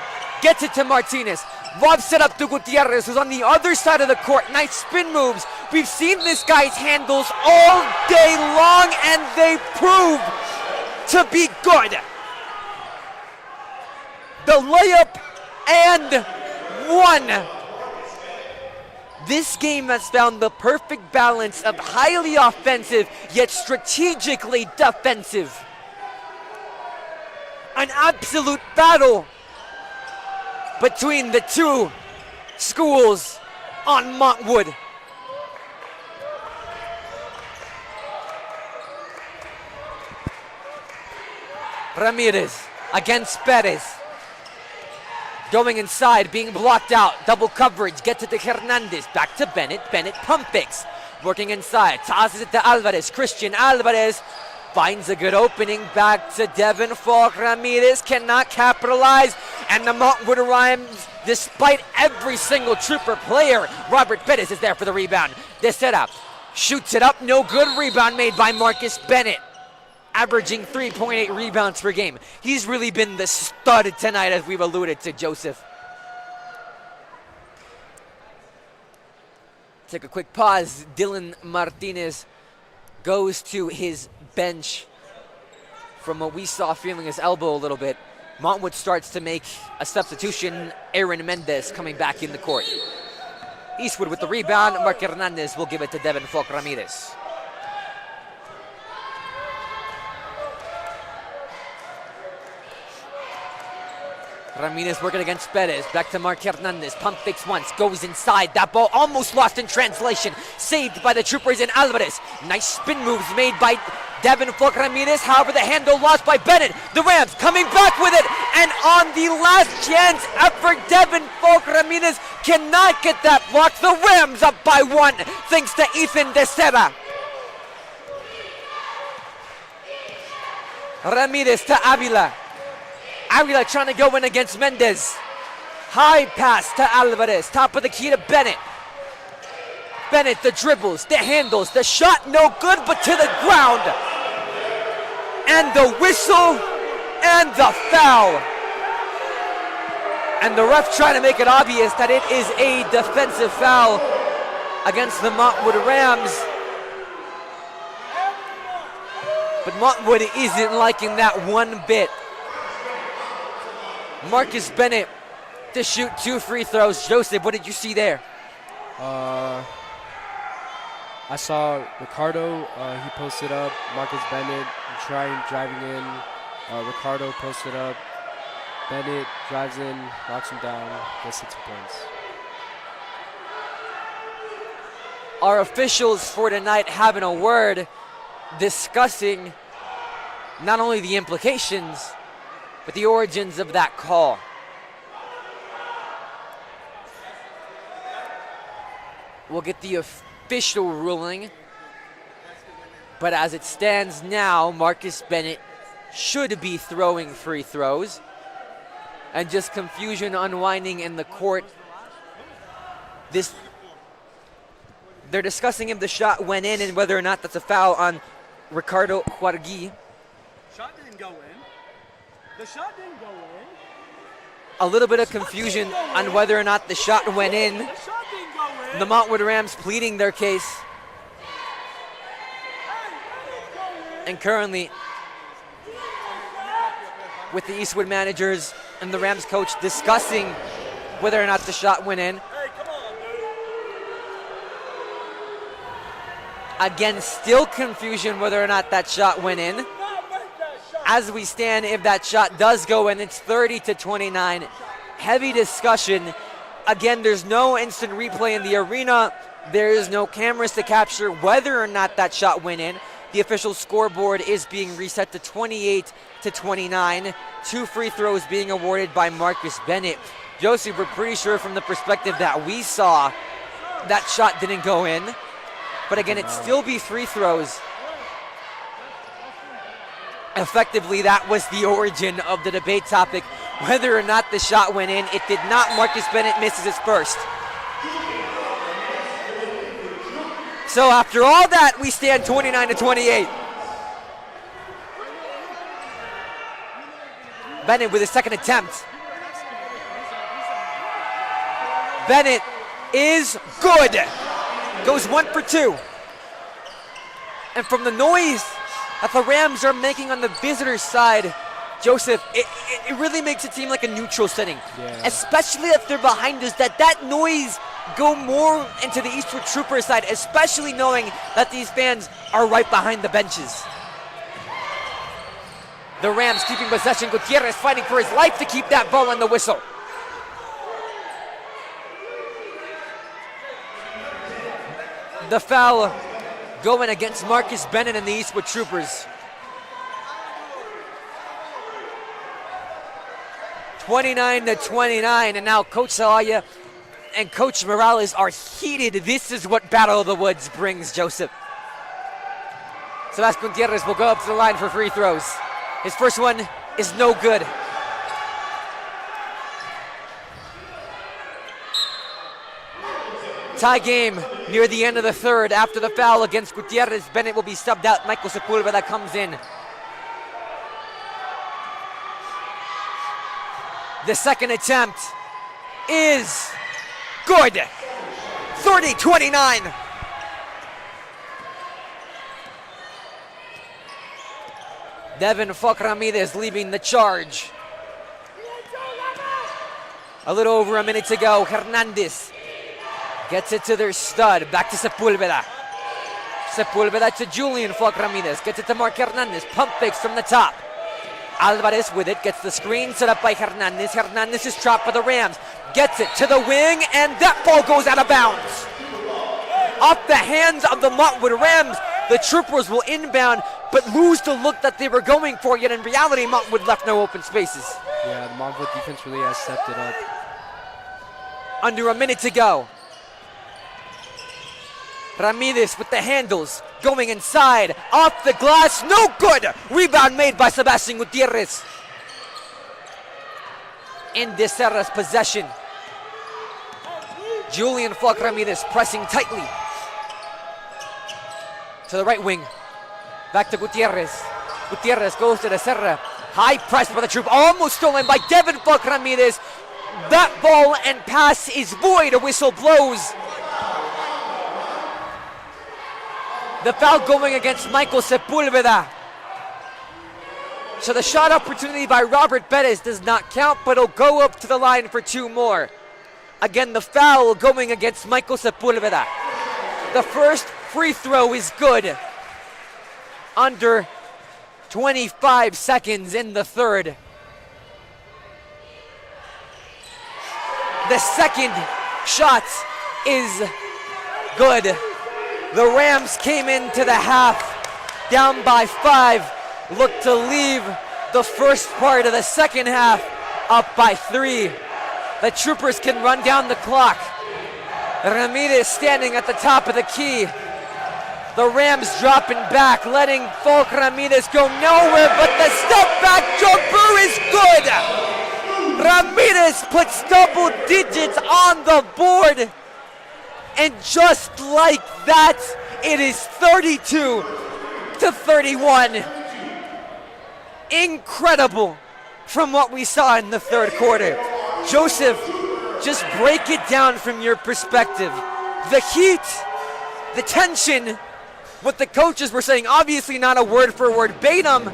Gets it to Martinez. Lob set up to Gutierrez, who's on the other side of the court. Nice spin moves. We've seen this guy's handles all day long, and they prove to be good. The layup and one. This game has found the perfect balance of highly offensive yet strategically defensive. An absolute battle between the two schools on Montwood. Ramirez against Perez. Going inside, being blocked out. Double coverage, get to Hernandez. Back to Bennett. Bennett pump fakes. Working inside, tosses it to Alvarez. Christian Alvarez finds a good opening. Back to Devin Falk. Ramirez cannot capitalize. And the Montwood Rams, despite every single trooper player, Robert Perez is there for the rebound. De Serra shoots it up. No good. Rebound made by Marcus Bennett, averaging 3.8 rebounds per game. He's really been the stud tonight, as we've alluded to, Joseph. Take a quick pause. Dylan Martinez goes to his bench from what we saw, feeling his elbow a little bit. Montwood starts to make a substitution. Aaron Mendez coming back in the court. Eastwood with the rebound. Mark Hernandez will give it to Devin Falk Ramirez. Ramirez working against Perez. Back to Mark Hernandez. Pump fakes once. Goes inside. That ball almost lost in translation. Saved by the troopers in Alvarez. Nice spin moves made by Devin Falk Ramirez. However, the handle lost by Bennett. The Rams coming back with it. And on the last chance effort, Devin Falk Ramirez cannot get that block. The Rams up by one, thanks to Ethan De Serra. Ramirez to Avila. Avila trying to go in against Mendez. High pass to Alvarez. Top of the key to Bennett. Bennett, the dribbles, the handles, the shot no good, but to the ground. And the whistle and the foul. And the ref trying to make it obvious that it is a defensive foul against the Montwood Rams. But Montwood isn't liking that one bit. Marcus Bennett to shoot 2 free throws. Joseph, what did you see there? I saw Ricardo, he posted up. Marcus Bennett driving in. Ricardo posted up. Bennett drives in, knocks him down, gets 6 points. Our officials for tonight having a word discussing not only the implications, but the origins of that call. We'll get the official ruling, but as it stands now, Marcus Bennett should be throwing free throws, and just confusion unwinding in the court. They're discussing if the shot went in and whether or not that's a foul on Ricardo Huargui. Shot didn't go in. The shot didn't go in. A little bit of confusion on whether or not the shot went in. The shot didn't go in. The Montwood Rams pleading their case. And currently, with the Eastwood managers and the Rams coach discussing whether or not the shot went in. Again, still confusion whether or not that shot went in. As we stand, if that shot does go in, it's 30-29. Heavy discussion. Again, there's no instant replay in the arena. There is no cameras to capture whether or not that shot went in. The official scoreboard is being reset to 28-29. 2 free throws being awarded by Marcus Bennett. Josie, we're pretty sure from the perspective that we saw, that shot didn't go in. But again, it'd still be free throws. Effectively, that was the origin of the debate topic, whether or not the shot went in. It did not. Marcus Bennett misses his first. So after all that, we stand 29-28. Bennett with his second attempt. Bennett is good. Goes 1 for 2. And from the noise that the Rams are making on the visitors' side, Joseph, it really makes it seem like a neutral setting. Yeah. Especially if they're behind us, that noise go more into the Eastwood Troopers side, especially knowing that these fans are right behind the benches. The Rams keeping possession. Gutierrez fighting for his life to keep that ball on the whistle. The foul going against Marcus Bennett and the Eastwood Troopers. 29-29, and now Coach Salaya and Coach Morales are heated. This is what Battle of the Woods brings, Joseph. Sebastian Gutierrez will go up to the line for free throws. His first one is no good. Tie game near the end of the third. After the foul against Gutierrez, Bennett will be subbed out. Michael Sepulveda comes in. The second attempt is good. 30-29. Devin Fok-Ramirez leading the charge. A little over a minute to go. Hernandez gets it to their stud. Back to Sepulveda. Sepulveda to Julian Fok-Ramirez. Gets it to Mark Hernandez. Pump fakes from the top. Alvarez with it, gets the screen set up by Hernandez. Hernandez is trapped for the Rams. Gets it to the wing, and that ball goes out of bounds. Off the hands of the Montwood Rams, the Troopers will inbound, but lose the look that they were going for, yet in reality, Montwood left no open spaces. Yeah, the Montwood defense really has stepped it up. Under a minute to go. Ramirez with the handles, going inside, off the glass, no good! Rebound made by Sebastian Gutierrez. In De Serra's possession. Julian Fok-Ramirez pressing tightly. To the right wing, back to Gutierrez. Gutierrez goes to De Serra. High press by the Troop, almost stolen by Devin Fok-Ramirez. That ball and pass is void, a whistle blows. The foul going against Michael Sepulveda. So the shot opportunity by Robert Bettis does not count, but it'll go up to the line for two more. Again, the foul going against Michael Sepulveda. The first free throw is good. Under 25 seconds in the third. The second shot is good. The Rams came into the half down by 5, looked to leave the first part of the second half up by 3. The Troopers can run down the clock. Ramirez standing at the top of the key. The Rams dropping back, letting Fok-Ramirez go nowhere, but the step back jumper is good. Ramirez puts double digits on the board. And just like that, it is 32-31. Incredible from what we saw in the third quarter. Joseph, just break it down from your perspective. The heat, the tension, what the coaches were saying, obviously not a word-for-word Batum,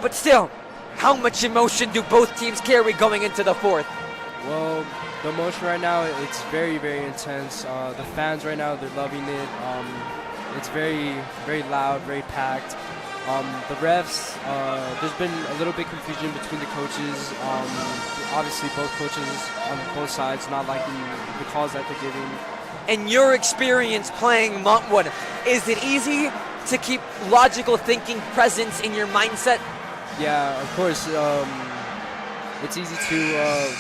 but still, how much emotion do both teams carry going into the fourth? Well, the emotion right now, it's very, very intense. The fans right now, they're loving it. It's very, very loud, very packed. The refs, there's been a little bit confusion between the coaches. Obviously, both coaches on both sides not liking the calls that they're giving. In your experience playing Montwood, is it easy to keep logical thinking present in your mindset? Yeah, of course. It's easy to,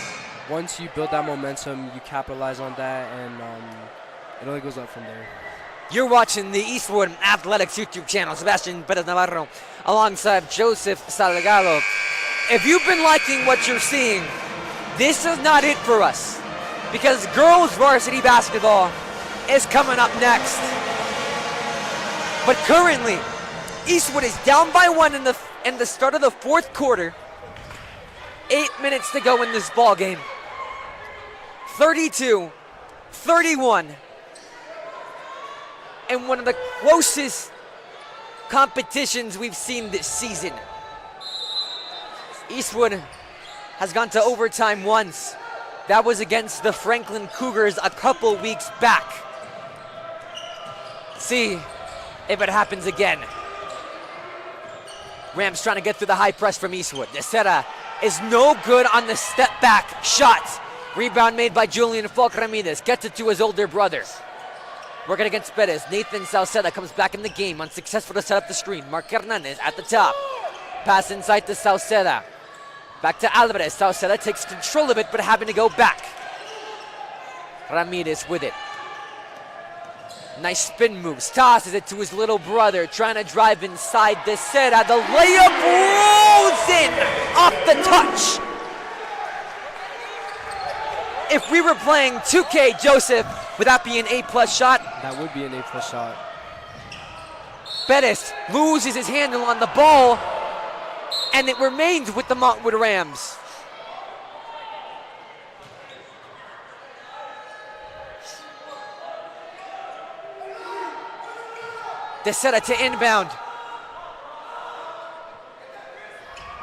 once you build that momentum, you capitalize on that, and it only goes up from there. You're watching the Eastwood Athletics YouTube channel. Sebastian Perez Navarro alongside Joseph Salgado. If you've been liking what you're seeing, this is not it for us, because girls varsity basketball is coming up next. But currently, Eastwood is down by 1 in the start of the fourth quarter. 8 minutes to go in this ball game. 32-31. And one of the closest competitions we've seen this season. Eastwood has gone to overtime once. That was against the Franklin Cougars a couple weeks back. See if it happens again. Rams trying to get through the high press from Eastwood. Desera is no good on the step back shot. Rebound made by Julian Falk Ramirez. Gets it to his older brother. Working against Perez. Nathan Sauceda comes back in the game. Unsuccessful to set up the screen. Mark Hernandez at the top. Pass inside to Sauceda. Back to Alvarez. Sauceda takes control of it, but having to go back. Ramirez with it. Nice spin moves. Tosses it to his little brother. Trying to drive inside Desera. The layup rolls in off the touch. If we were playing 2K, Joseph, would that be an A+ shot? That would be an A+ shot. Bettis loses his handle on the ball, and it remains with the Montwood Rams. Desera to inbound.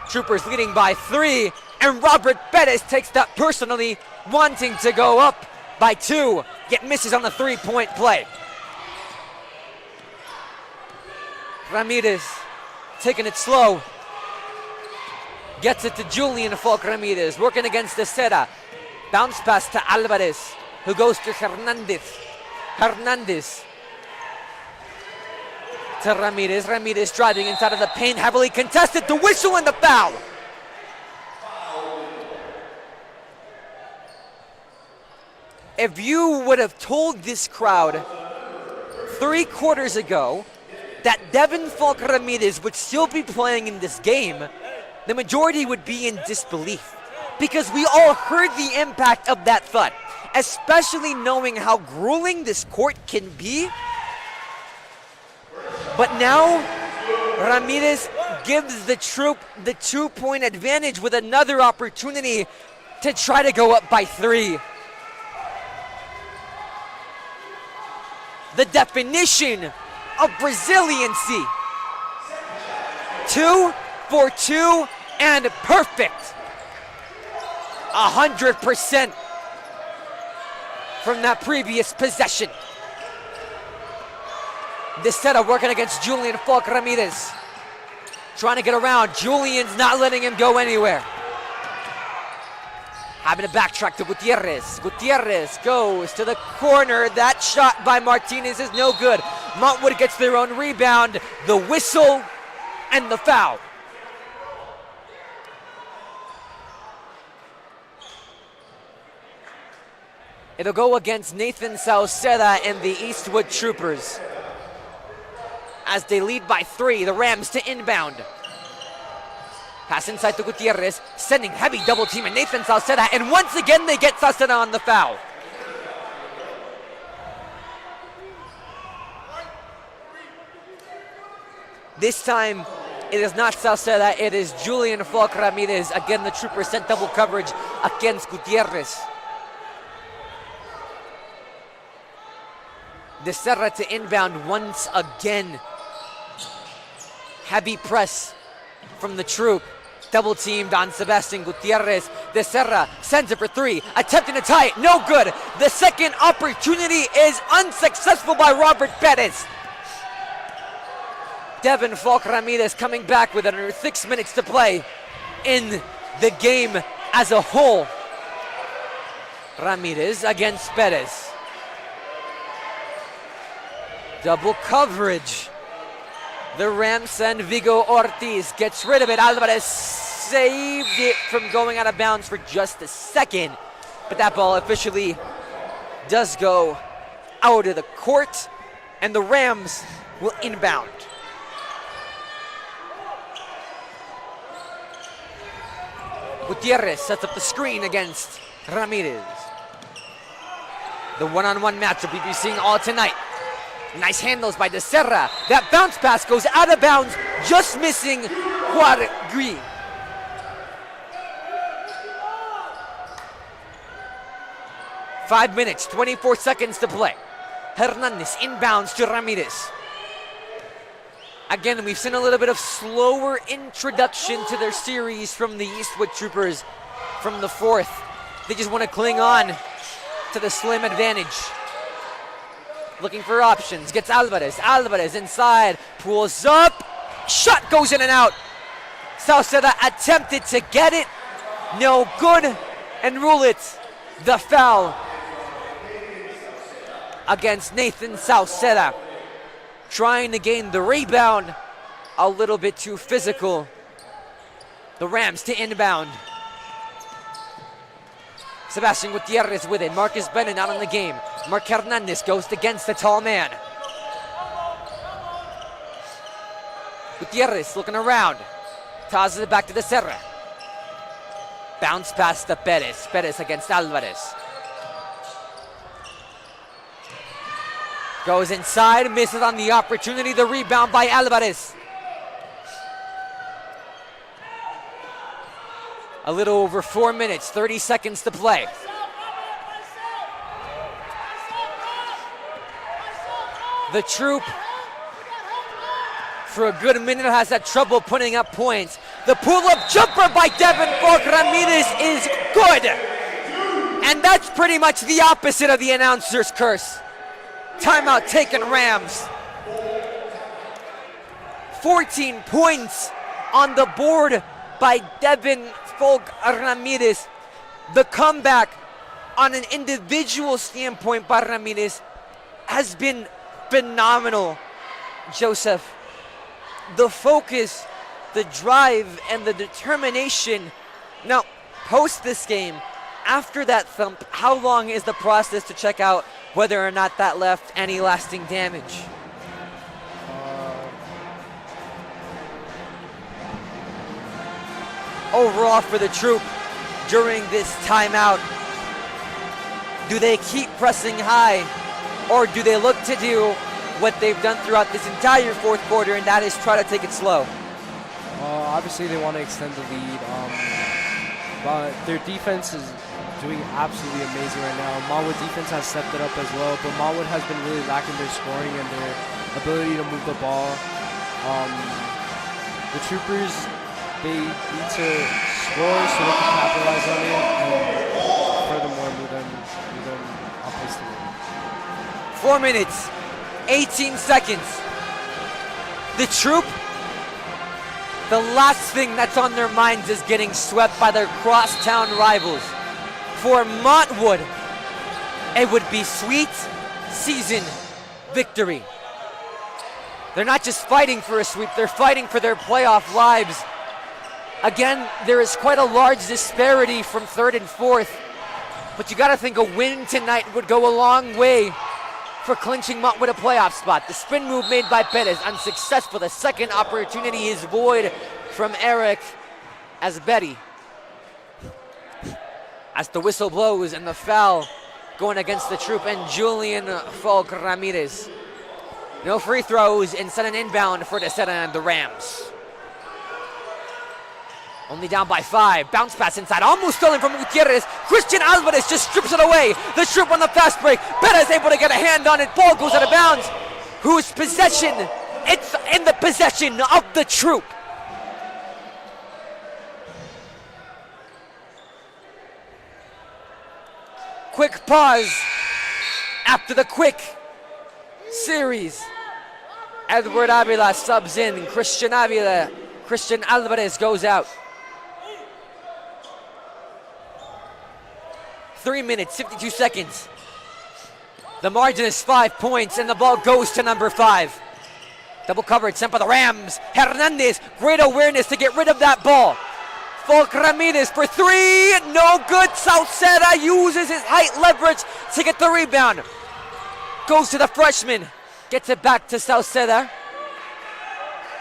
Troopers leading by 3, and Robert Bettis takes that personally, wanting to go up by 2, yet misses on the 3-point play. Ramirez taking it slow. Gets it to Julian Falk Ramirez, working against Desera. Bounce pass to Alvarez, who goes to Hernandez. Hernandez to Ramirez. Ramirez driving inside of the paint, heavily contested. The whistle and the foul. If you would have told this crowd 3 quarters ago that Devin Falk Ramirez would still be playing in this game, the majority would be in disbelief, because we all heard the impact of that thud, especially knowing how grueling this court can be. But now, Ramirez gives the troop the 2-point advantage with another opportunity to try to go up by 3. The definition of Braziliancy. 2 for 2 and perfect. 100% from that previous possession. Desera working against Julian Falk Ramirez. Trying to get around. Julian's not letting him go anywhere. Having to backtrack to Gutierrez. Gutierrez goes to the corner. That shot by Martinez is no good. Montwood gets their own rebound. The whistle and the foul. It'll go against Nathan Sauceda and the Eastwood Troopers. As they lead by 3, the Rams to inbound. Pass inside to Gutierrez, sending heavy double team and Nathan Sauceda, and once again they get Sauceda on the foul. This time, it is not Sauceda, it is Julian Falk Ramirez. Again, the Troopers sent double coverage against Gutierrez. Desera to inbound once again. Heavy press from the troop. Double teamed on Sebastian Gutierrez. Desera sends it for 3, attempting to tie it, no good. The second opportunity is unsuccessful by Robert Bettis. Devin Falk Ramirez coming back with under 6 minutes to play in the game as a whole. Ramirez against Perez. Double coverage. The Rams send Vigo Ortiz, gets rid of it. Alvarez saved it from going out of bounds for just a second, but that ball officially does go out of the court, and the Rams will inbound. Gutierrez sets up the screen against Ramirez. The one-on-one matchup we'll be seeing all tonight. Nice handles by Desera. That bounce pass goes out of bounds, just missing Guargui. Five minutes, 24 seconds to play. Hernandez inbounds to Ramirez. Again, we've seen a little bit of slower introduction to their series from the Eastwood Troopers from the fourth. They just want to cling on to the slim advantage. Looking for options, gets Alvarez. Alvarez inside, pulls up, shot goes in and out. Sauceda attempted to get it, no good, and rule it the foul against Nathan Sauceda. Trying to gain the rebound, a little bit too physical. The Rams to inbound. Sebastian Gutierrez with it. Marcus Bennett out in the game. Mark Hernandez goes against the tall man. Gutierrez looking around. Tosses it back to the Serra. Bounce pass to Perez. Perez against Alvarez. Goes inside, misses on the opportunity. The rebound by Alvarez. A little over 4 minutes, 30 seconds to play. The Troop, for a good minute, has had trouble putting up points. The pull-up jumper by Devin Falk Ramirez is good. And that's pretty much the opposite of the announcer's curse. Timeout taken, Rams. 14 points on the board by Devin Falk Ramirez. The comeback on an individual standpoint by Ramirez has been phenomenal, Joseph. The focus, the drive, and the determination. Now, post this game, after that thump, how long is the process to check out whether or not that left any lasting damage? Overall for the Troop during this timeout, do they keep pressing high, or do they look to do what they've done throughout this entire fourth quarter, and that is try to take it slow? Obviously they want to extend the lead, but their defense is doing absolutely amazing right now. Montwood defense has stepped it up as well, but Montwood has been really lacking their scoring and their ability to move the ball. The Troopers, they need to score so they can capitalize on it, and furthermore move them offensively. 4 minutes, 18 seconds. The Troop, the last thing that's on their minds is getting swept by their crosstown rivals. For Montwood, it would be sweet season victory. They're not just fighting for a sweep, they're fighting for their playoff lives. Again, there is quite a large disparity from third and fourth, but you gotta think a win tonight would go a long way for clinching Montwood a playoff spot. The spin move made by Perez, unsuccessful. The second opportunity is void from Eric Asbetti. As the whistle blows and the foul going against the Troop and Julian Falk Ramirez. No free throws, instead an inbound for the and the Rams. Only down by 5. Bounce pass inside, almost stolen from Gutierrez. Christian Alvarez just strips it away. The Troop on the fast break. Perez able to get a hand on it. Ball goes out of bounds. Whose possession? It's in the possession of the Troop. Quick pause after the quick series. Edward Avila subs in. Christian Alvarez goes out. 3 minutes, 52 seconds. The margin is 5 points, and the ball goes to number 5. Double coverage sent by the Rams. Hernandez, great awareness to get rid of that ball. Falk Ramirez for 3, no good. Sauceda uses his height leverage to get the rebound. Goes to the freshman, gets it back to Sauceda,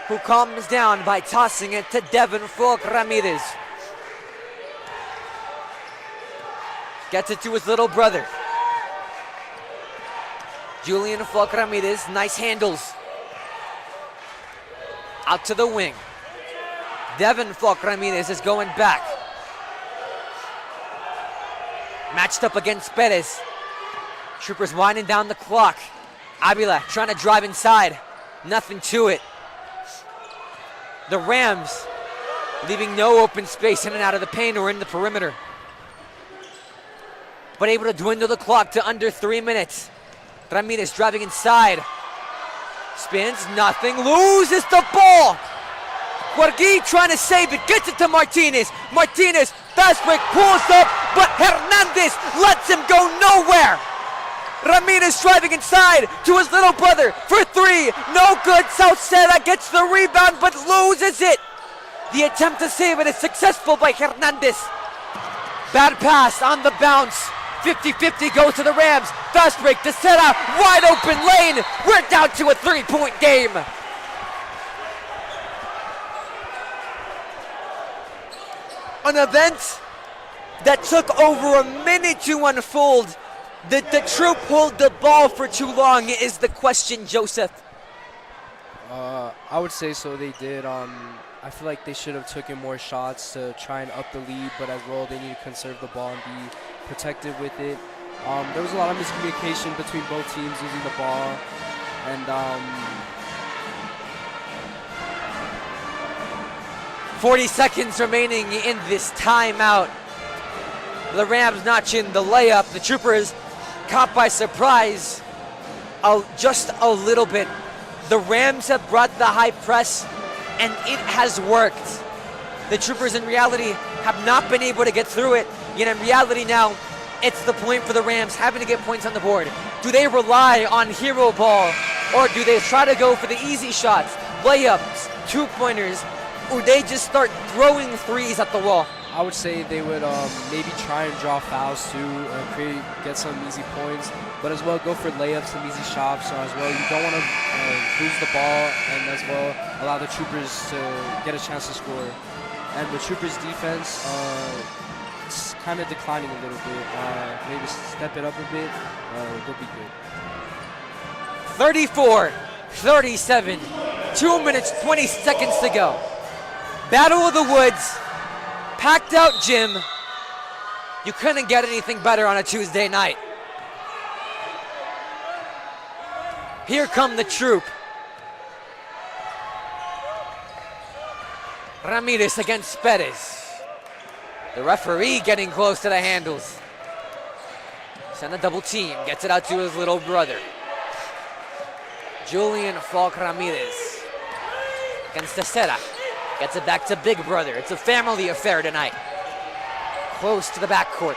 who calms down by tossing it to Devin Falk Ramirez. Gets it to his little brother. Julian Falk Ramirez, nice handles. Out to the wing. Devin Falk Ramirez is going back. Matched up against Perez. Troopers winding down the clock. Avila trying to drive inside. Nothing to it. The Rams leaving no open space in and out of the paint or in the perimeter. But able to dwindle the clock to under 3 minutes. Ramirez driving inside. Spins, nothing, loses the ball. Guargui trying to save it, gets it to Martinez. Martinez, fast break, pulls up, but Hernandez lets him go nowhere. Ramirez driving inside to his little brother for three. No good. Sauceda gets the rebound but loses it. The attempt to save it is successful by Hernandez. Bad pass on the bounce. 50-50 goes to the Rams. Fast break to Sera. Wide open lane. We're down to a 3-point game. An event that took over a minute to unfold. Did the troop hold the ball for too long is the question, Joseph. I would say so, they did. I feel like they should have taken more shots to try and up the lead, but as well they need to conserve the ball and be protective with it. There was a lot of miscommunication between both teams using the ball, and 40 seconds remaining in this timeout. The Rams notching the layup. The Troopers caught by surprise just a little bit. The Rams have brought the high press, and it has worked. The Troopers in reality have not been able to get through it. Yet in reality now, it's the point for the Rams having to get points on the board. Do they rely on hero ball, or do they try to go for the easy shots, layups, two-pointers, or they just start throwing threes at the wall? I would say they would maybe try and draw fouls too, get some easy points, but as well go for layups and easy shots. So as well, you don't want to lose the ball, and as well allow the Troopers to get a chance to score. And the Troopers' defense is kind of declining a little bit. Maybe step it up a bit. They'll be good. 34-37, 2 minutes 20 seconds to go. Battle of the Woods. Packed out gym. You couldn't get anything better on a Tuesday night. Here come the troop. Ramirez against Perez. The referee getting close to the handles. Send a double team. Gets it out to his little brother. Julian Falk Ramirez against Tessera. Gets it back to big brother. It's a family affair tonight. Close to the backcourt.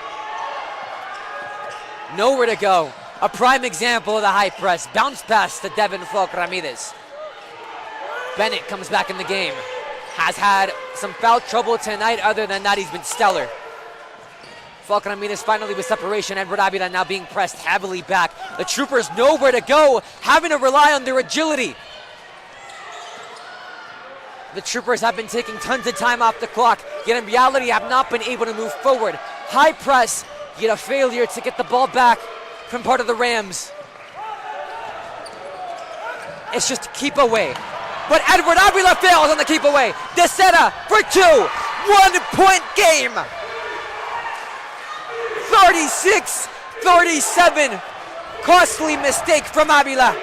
Nowhere to go. A prime example of the high press. Bounce pass to Devin Falk Ramirez. Bennett comes back in the game. Has had some foul trouble tonight. Other than that, he's been stellar. Falk Ramirez finally with separation. Edward Avila now being pressed heavily back. The Troopers nowhere to go. Having to rely on their agility. The Troopers have been taking tons of time off the clock, yet in reality have not been able to move forward. High press, yet a failure to get the ball back from part of the Rams. It's just a keep away. But Edward Avila fails on the keep away. Deseta for two. 1 point game. 36-37. Costly mistake from Avila.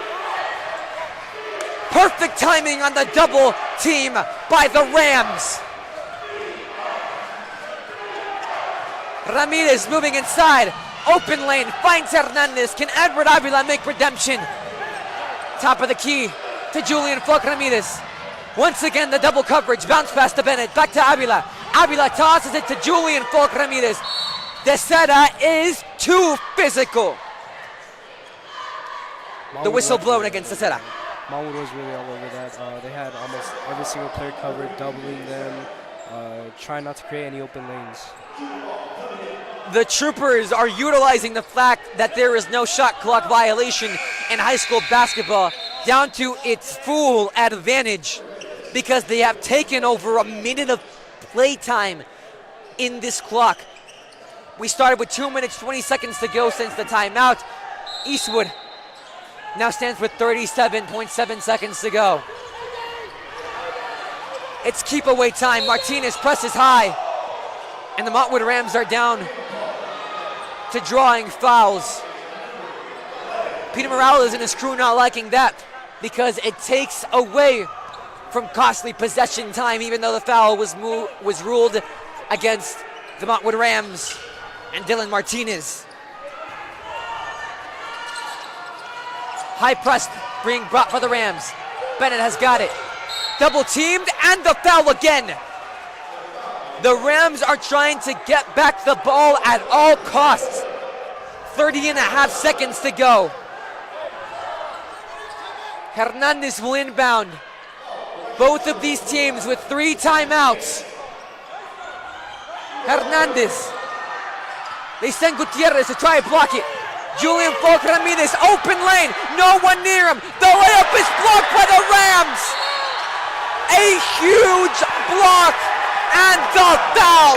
Perfect timing on the double team by the Rams. Ramirez moving inside. Open lane, finds Hernandez. Can Edward Avila make redemption? Top of the key to Julian Falk Ramirez. Once again, the double coverage. Bounce pass to Bennett. Back to Avila. Avila tosses it to Julian Falk Ramirez. Deseta is too physical. The whistle blown against Deseta. Montwood was really all over that. They had almost every single player covered, doubling them, trying not to create any open lanes. The Troopers are utilizing the fact that there is no shot clock violation in high school basketball down to its full advantage because they have taken over a minute of play time in this clock. We started with 2 minutes, 20 seconds to go since the timeout. Eastwood now stands with 37.7 seconds to go. It's keep away time. Martinez presses high. And the Montwood Rams are down to drawing fouls. Peter Morales and his crew not liking that because it takes away from costly possession time, even though the foul was ruled against the Montwood Rams and Dylan Martinez. High press being brought for the Rams. Bennett has got it. Double teamed and the foul again. The Rams are trying to get back the ball at all costs. 30.5 seconds to go. Hernandez will inbound. Both of these teams with 3 timeouts. Hernandez. They send Gutierrez to try and block it. Julian Falk Ramirez, open lane, no one near him. The layup is blocked by the Rams. A huge block and the foul.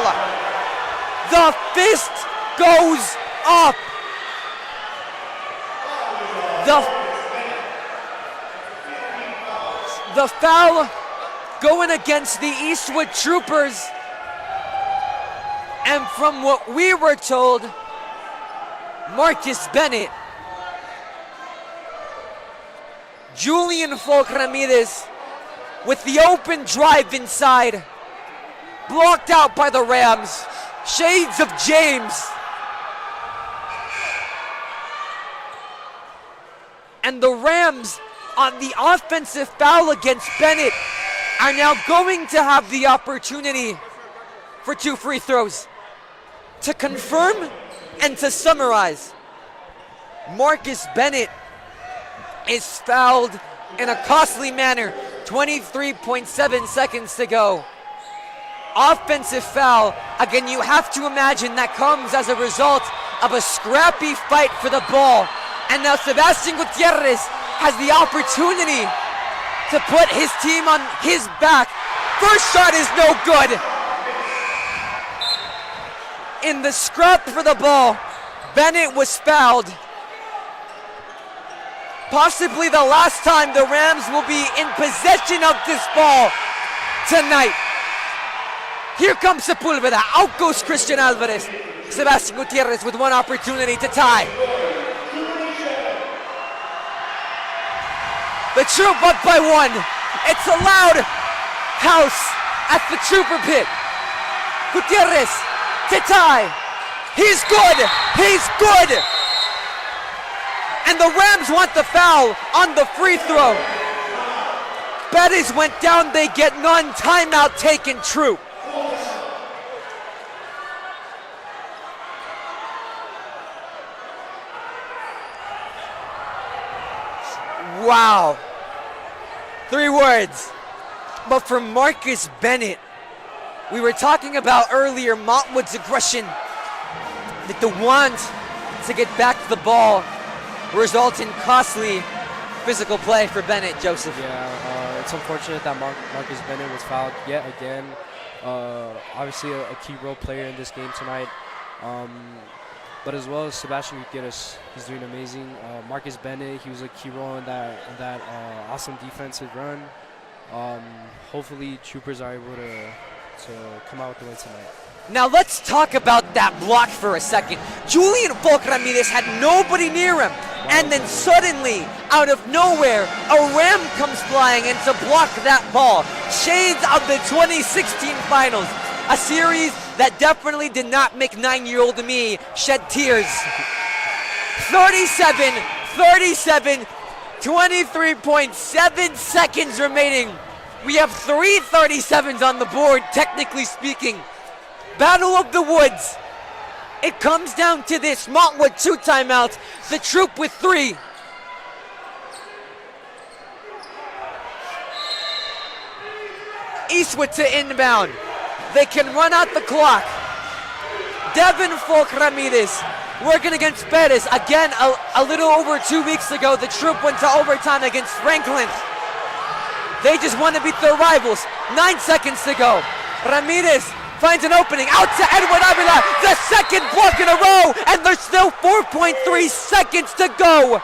The fist goes up. The foul going against the Eastwood Troopers. And from what we were told, Marcus Bennett, Julian Falk Ramirez with the open drive inside, blocked out by the Rams. Shades of James. And the Rams, on the offensive foul against Bennett, are now going to have the opportunity for 2 free throws. To confirm and to summarize, Marcus Bennett is fouled in a costly manner. 23.7 seconds to go. Offensive foul. Again, you have to imagine that comes as a result of a scrappy fight for the ball. And now Sebastian Gutierrez has the opportunity to put his team on his back. First shot is no good. In the scrap for the ball, Bennett was fouled. Possibly the last time the Rams will be in possession of this ball tonight. Here comes Sepulveda. Out goes Christian Alvarez. Sebastian Gutierrez with one opportunity to tie. The Troop up by 1. It's a loud house at the Trooper pit. Gutierrez to tie. He's good. He's good. And the Rams want the foul on the free throw. Bettis went down. They get none. Timeout taken, Troop. Wow. 3 words. But for Marcus Bennett, we were talking about earlier Montwood's aggression, that the want to get back the ball results in costly physical play for Bennett, Joseph. Yeah, it's unfortunate that Marcus Bennett was fouled yet again. Obviously a key role player in this game tonight. But as well as Sebastian Gutierrez, he's doing amazing. Marcus Bennett, he was a key role in that awesome defensive run. Hopefully Troopers are able to come out with the win tonight. Now let's talk about that block for a second. Julian Falk Ramirez had nobody near him. And then suddenly, out of nowhere, a Ram comes flying in to block that ball. Shades of the 2016 finals. A series that definitely did not make 9-year-old me shed tears. 37, 23.7 seconds remaining. We have 3 37s on the board, technically speaking. Battle of the Woods. It comes down to this. Montwood 2 timeouts. The Troop with 3. Eastwood to inbound. They can run out the clock. Devin Falk Ramirez working against Perez. Again, a little over 2 weeks ago, the Troop went to overtime against Franklin. They just want to beat their rivals. 9 seconds to go. Ramirez finds an opening out to Edward Avila. The second block in a row, and there's still 4.3 seconds to go.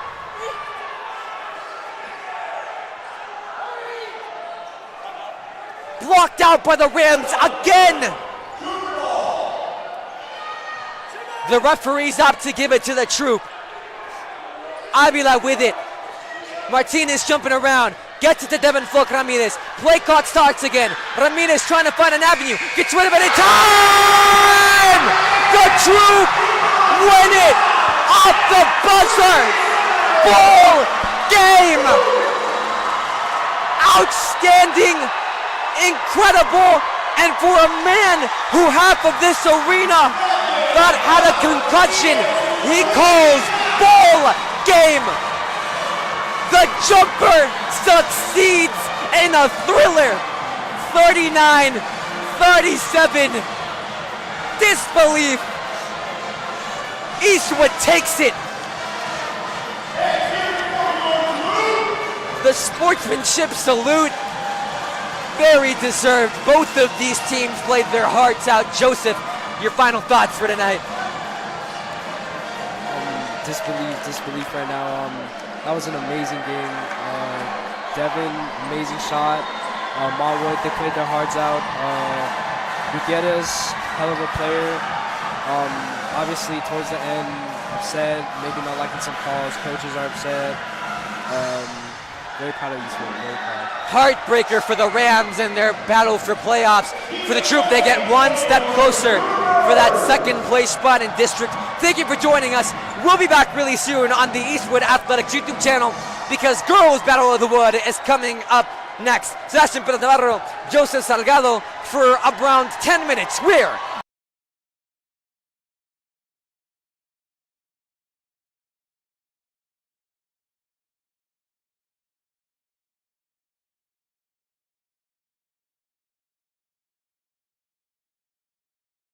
Blocked out by the Rams again. The referees opt to give it to the Troop. Avila with it. Martinez jumping around. Gets it to Devin Folk Ramirez. Play clock starts again. Ramirez trying to find an avenue. Gets rid of it in time! The Troop win it off the buzzer! Ball game! Outstanding, incredible, and for a man who half of this arena thought had a concussion, he calls ball game. The jumper succeeds in a thriller. 39-37. Disbelief. Eastwood takes it. The sportsmanship salute, very deserved. Both of these teams played their hearts out. Joseph, your final thoughts for tonight? Disbelief right now. That was an amazing game. Devin, amazing shot. Montwood, they played their hearts out. Gugueras, hell of a player. Obviously, towards the end, upset, maybe not liking some calls. Coaches are upset. Very proud of Eastwood, very proud. Heartbreaker for the Rams in their battle for playoffs. For the Troop, they get one step closer for that second place spot in district. Thank you for joining us. We'll be back really soon on the Eastwood Athletics YouTube channel because Girls Battle of the Wood is coming up next. Sebastian Perez Navarro, Joseph Salgado for around 10 minutes. We're